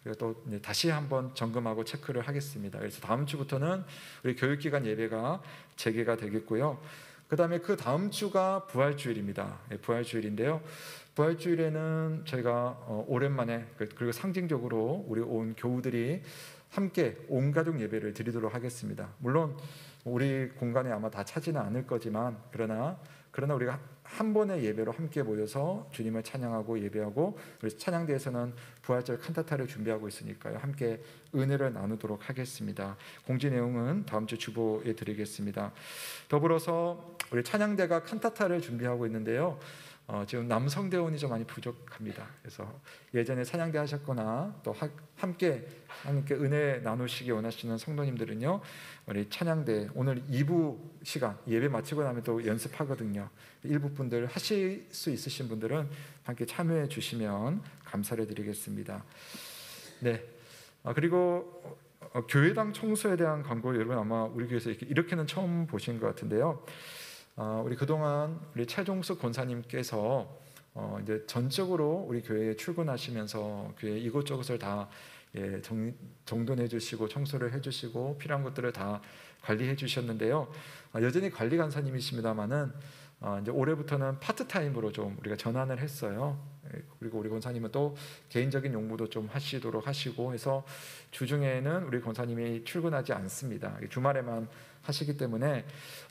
우리가 또 다시 한번 점검하고 체크를 하겠습니다. 그래서 다음 주부터는 우리 교육기관 예배가 재개가 되겠고요. 그다음에 그 다음 주가 부활주일입니다. 부활주일인데요. 부활주일에는 저희가 오랜만에 그리고 상징적으로 우리 온 교우들이 함께 온 가족 예배를 드리도록 하겠습니다. 물론 우리 공간에 아마 다 차지는 않을 거지만 그러나 우리가 한 번의 예배로 함께 모여서 주님을 찬양하고 예배하고, 우리 찬양대에서는 부활절 칸타타를 준비하고 있으니까요, 함께 은혜를 나누도록 하겠습니다. 공지 내용은 다음 주 주보에 드리겠습니다. 더불어서 우리 찬양대가 칸타타를 준비하고 있는데요, 지금 남성 대원이 좀 많이 부족합니다. 그래서 예전에 찬양대 하셨거나 또 함께 하나님께 은혜 나누시기 원하시는 성도님들은요, 우리 찬양대 오늘 2부 시간 예배 마치고 나면 또 연습하거든요. 일부 분들 하실 수 있으신 분들은 함께 참여해 주시면 감사를 드리겠습니다. 네. 그리고 교회당 청소에 대한 광고, 여러분 아마 우리 교회에서 이렇게는 처음 보신 것 같은데요. 우리 그동안 우리 최종숙 권사님께서 이제 전적으로 우리 교회에 출근하시면서 교회 이곳저곳을 다 정돈해 주시고 청소를 해 주시고 필요한 것들을 다 관리해 주셨는데요. 여전히 관리 간사님이십니다만은 이제 올해부터는 파트타임으로 좀 우리가 전환을 했어요. 그리고 우리 권사님은 또 개인적인 용무도 좀 하시도록 하시고 해서 주중에는 우리 권사님이 출근하지 않습니다. 주말에만 하시기 때문에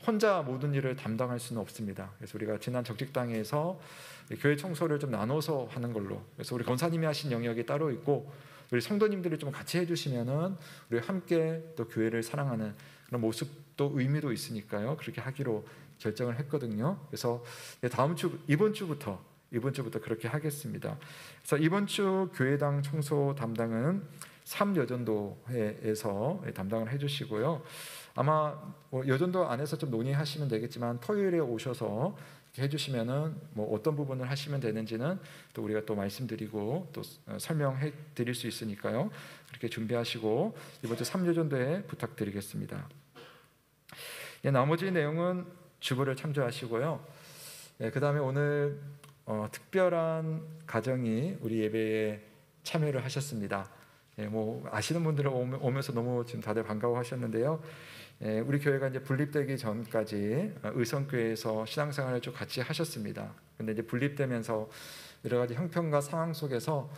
혼자 모든 일을 담당할 수는 없습니다. 그래서 우리가 지난 적직당에서 교회 청소를 좀 나눠서 하는 걸로, 그래서 우리 권사님이 하신 영역이 따로 있고 우리 성도님들이 좀 같이 해주시면은 우리 함께 또 교회를 사랑하는 그런 모습도 의미도 있으니까요, 그렇게 하기로 결정을 했거든요. 그래서 이번 주부터 그렇게 하겠습니다. 그래서 이번 주 교회당 청소 담당은 3여전도회에서 담당을 해주시고요. 아마 여전도 안에서 좀 논의하시면 되겠지만 토요일에 오셔서 해주시면은 어떤 부분을 하시면 되는지는 또 우리가 또 말씀드리고 또 설명해 드릴 수 있으니까요. 그렇게 준비하시고 이번 주 3여전도회 부탁드리겠습니다. 나머지 내용은 주보를 참조하시고요. 그 다음에 오늘 특별한 가정이 우리 예배에 참여를 하셨습니다. 아시는 분들은 오면서 너무 지금 다들 반가워하셨는데요. 우리 교회가 이제 분립되기 전까지 의성교회에서 신앙생활을 쭉 같이 하셨습니다. 근데 이제 분립되면서 여러 가지 형편과 상황 속에서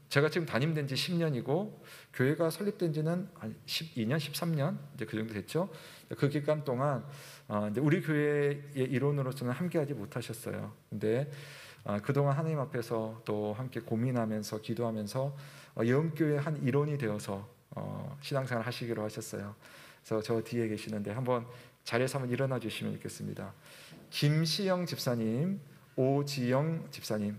제가 지금 담임된 지 10년이고 교회가 설립된 지는 한 12년, 13년 이제 그 정도 됐죠. 그 기간 동안 이제 우리 교회의 일원으로서는 함께하지 못하셨어요. 근데 그동안 하나님 앞에서 또 함께 고민하면서 기도하면서 영교회 한 일원이 되어서 신앙생활 하시기로 하셨어요. 그래서 저 뒤에 계시는데 한번 자리에서 한번 일어나 주시면 좋겠습니다. 김시영 집사님, 오지영 집사님,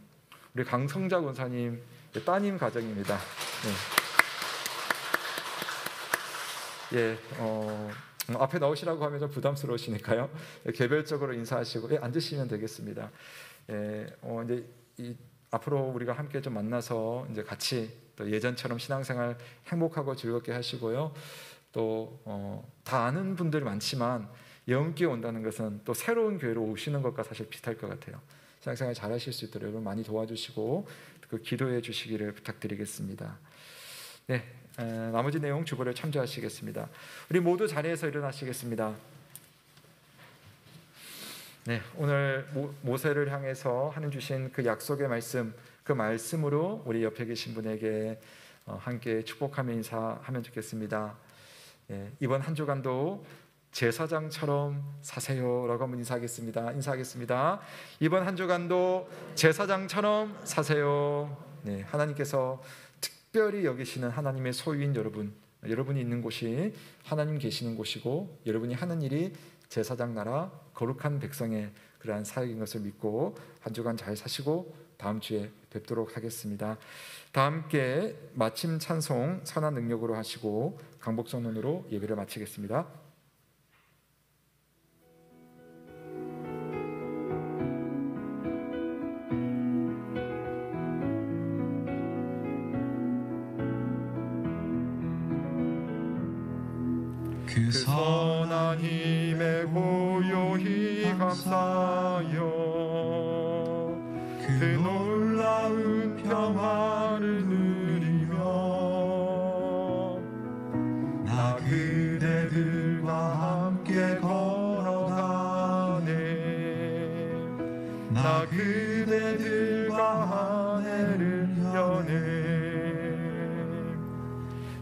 우리 강성자 권사님 따님 가정입니다. 네. 앞에 나오시라고 하면 좀 부담스러우시니까요. 개별적으로 인사하시고 앉으시면 되겠습니다. 이제 앞으로 우리가 함께 좀 만나서 이제 같이 또 예전처럼 신앙생활 행복하고 즐겁게 하시고요. 또 다 아는 분들이 많지만 영교에 온다는 것은 또 새로운 교회로 오시는 것과 사실 비슷할 것 같아요. 신앙생활 잘 하실 수 있도록 여러분 많이 도와주시고 그 기도해 주시기를 부탁드리겠습니다. 네, 나머지 내용 주보를 참조하시겠습니다. 우리 모두 자리에서 일어나시겠습니다. 네, 오늘 모세를 향해서 하나님 주신 그 약속의 말씀, 그 말씀으로 우리 옆에 계신 분에게 함께 축복하며 인사하면 좋겠습니다. 이번 한 주간도 제사장처럼 사세요라고 한번 인사하겠습니다. 이번 한 주간도 제사장처럼 사세요. 네, 하나님께서 특별히 여기시는 하나님의 소유인 여러분이 있는 곳이 하나님 계시는 곳이고 여러분이 하는 일이 제사장 나라 거룩한 백성의 그러한 사역인 것을 믿고 한 주간 잘 사시고 다음 주에 뵙도록 하겠습니다. 다 함께 마침 찬송 선한 능력으로 하시고 강복선언으로 예배를 마치겠습니다. 그 선한 힘에 고요히 감사하여 그 놀라운 평화를 누리며 나 그대들과 함께 걸어가네. 나 그대들과 한 해를 여네.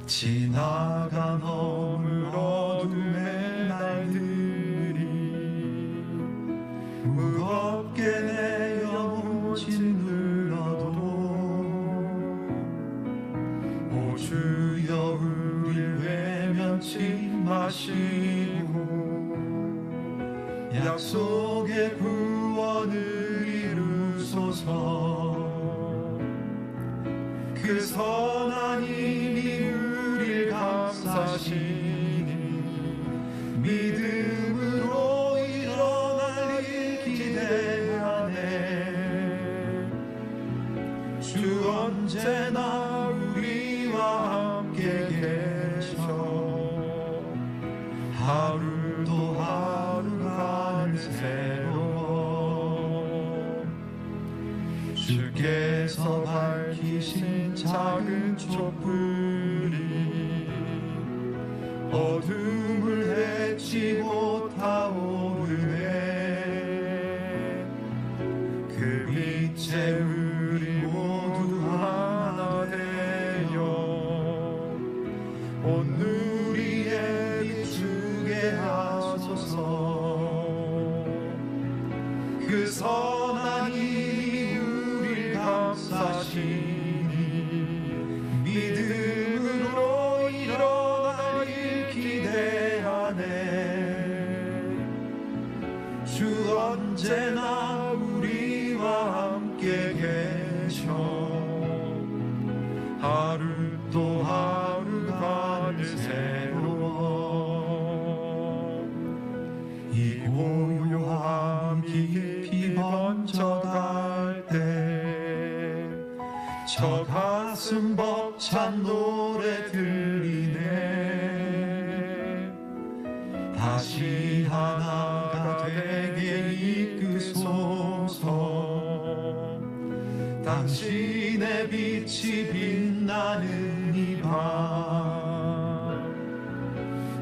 지나간 어물 어둠의 날들이 무겁게 내 영혼 짓눌러도 오 주여 우릴 외면치 마시고 약속의 구원을 이루소서. 그 선한 힘이 우릴 감싸시니 믿음으로 일어날 일 기대하네. 주 언제나 우리와 함께 계셔. 하루도 하루가 새로워. 주께서 밝히신 작은 촛불이 어둠을 헤치고 타오르네. 그 빛에 우리 모두 하나 되어 온 누리에 비추게 하소서. 그 선한 힘이 우릴 감싸시니 믿음으로 일어날 일 기대하네. 주 언제나 우리와 함께 계셔. 하루 또 하루가 늘 새로워. 이 고요함이 깊이 번져갈 때 저 가슴 벅찬 노래 들리네. 다시 하나가 되게 이끄소서. 당신의 빛이 빛나는 이 밤.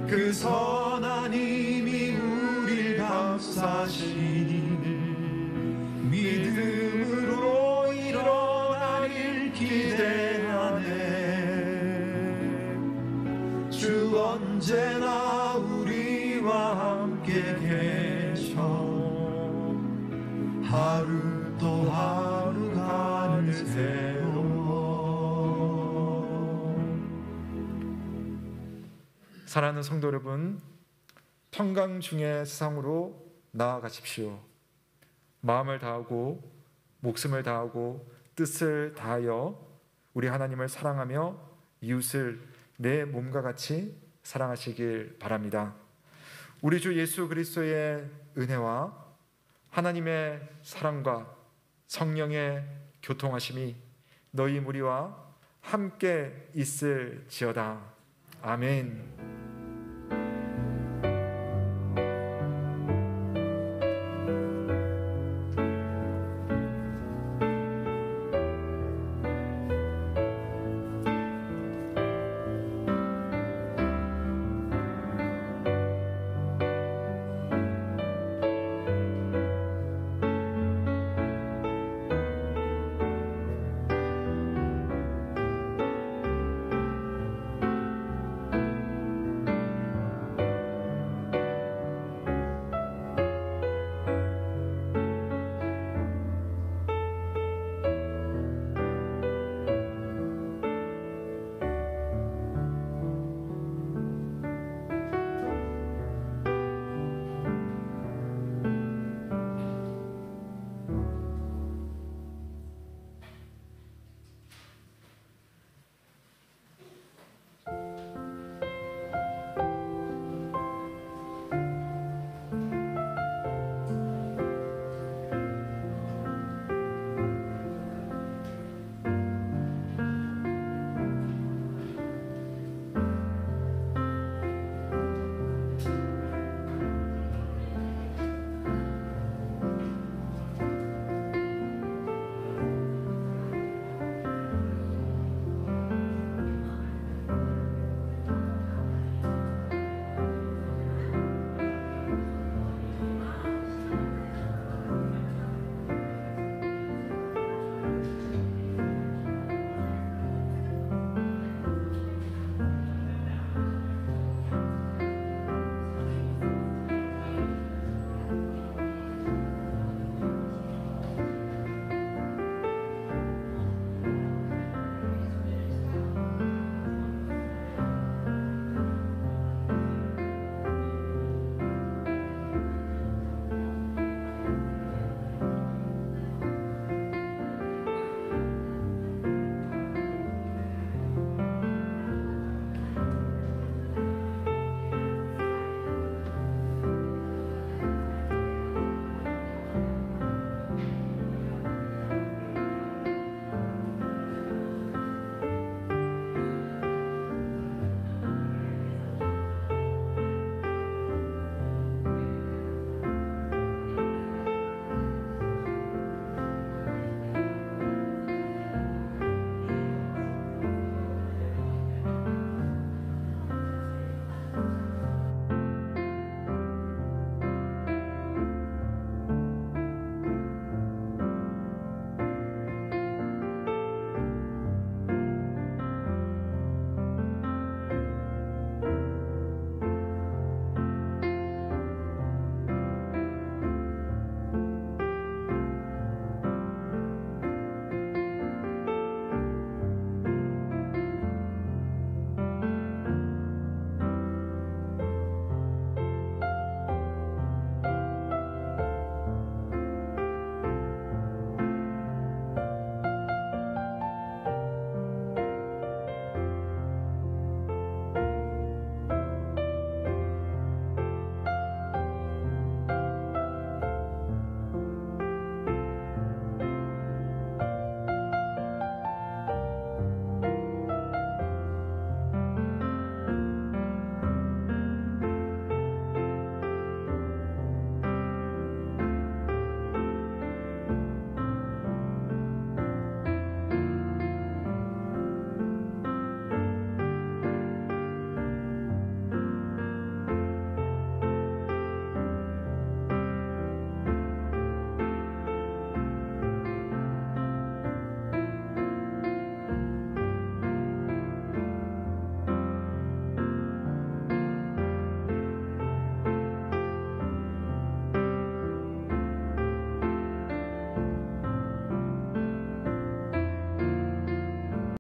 그 선한 힘이 우릴 감싸시니 믿음으로 일어날 일 기대하네. 주 언제나 우리와 함께 계셔. 하루 또 하루가 늘 새로워. 사랑하는 성도 여러분, 평강 중에 세상으로 나아가십시오. 마음을 다하고 목숨을 다하고 뜻을 다하여 우리 하나님을 사랑하며 이웃을 내 몸과 같이 사랑하시길 바랍니다. 우리 주 예수 그리스도의 은혜와 하나님의 사랑과 성령의 교통하심이 너희 무리와 함께 있을지어다. 아멘.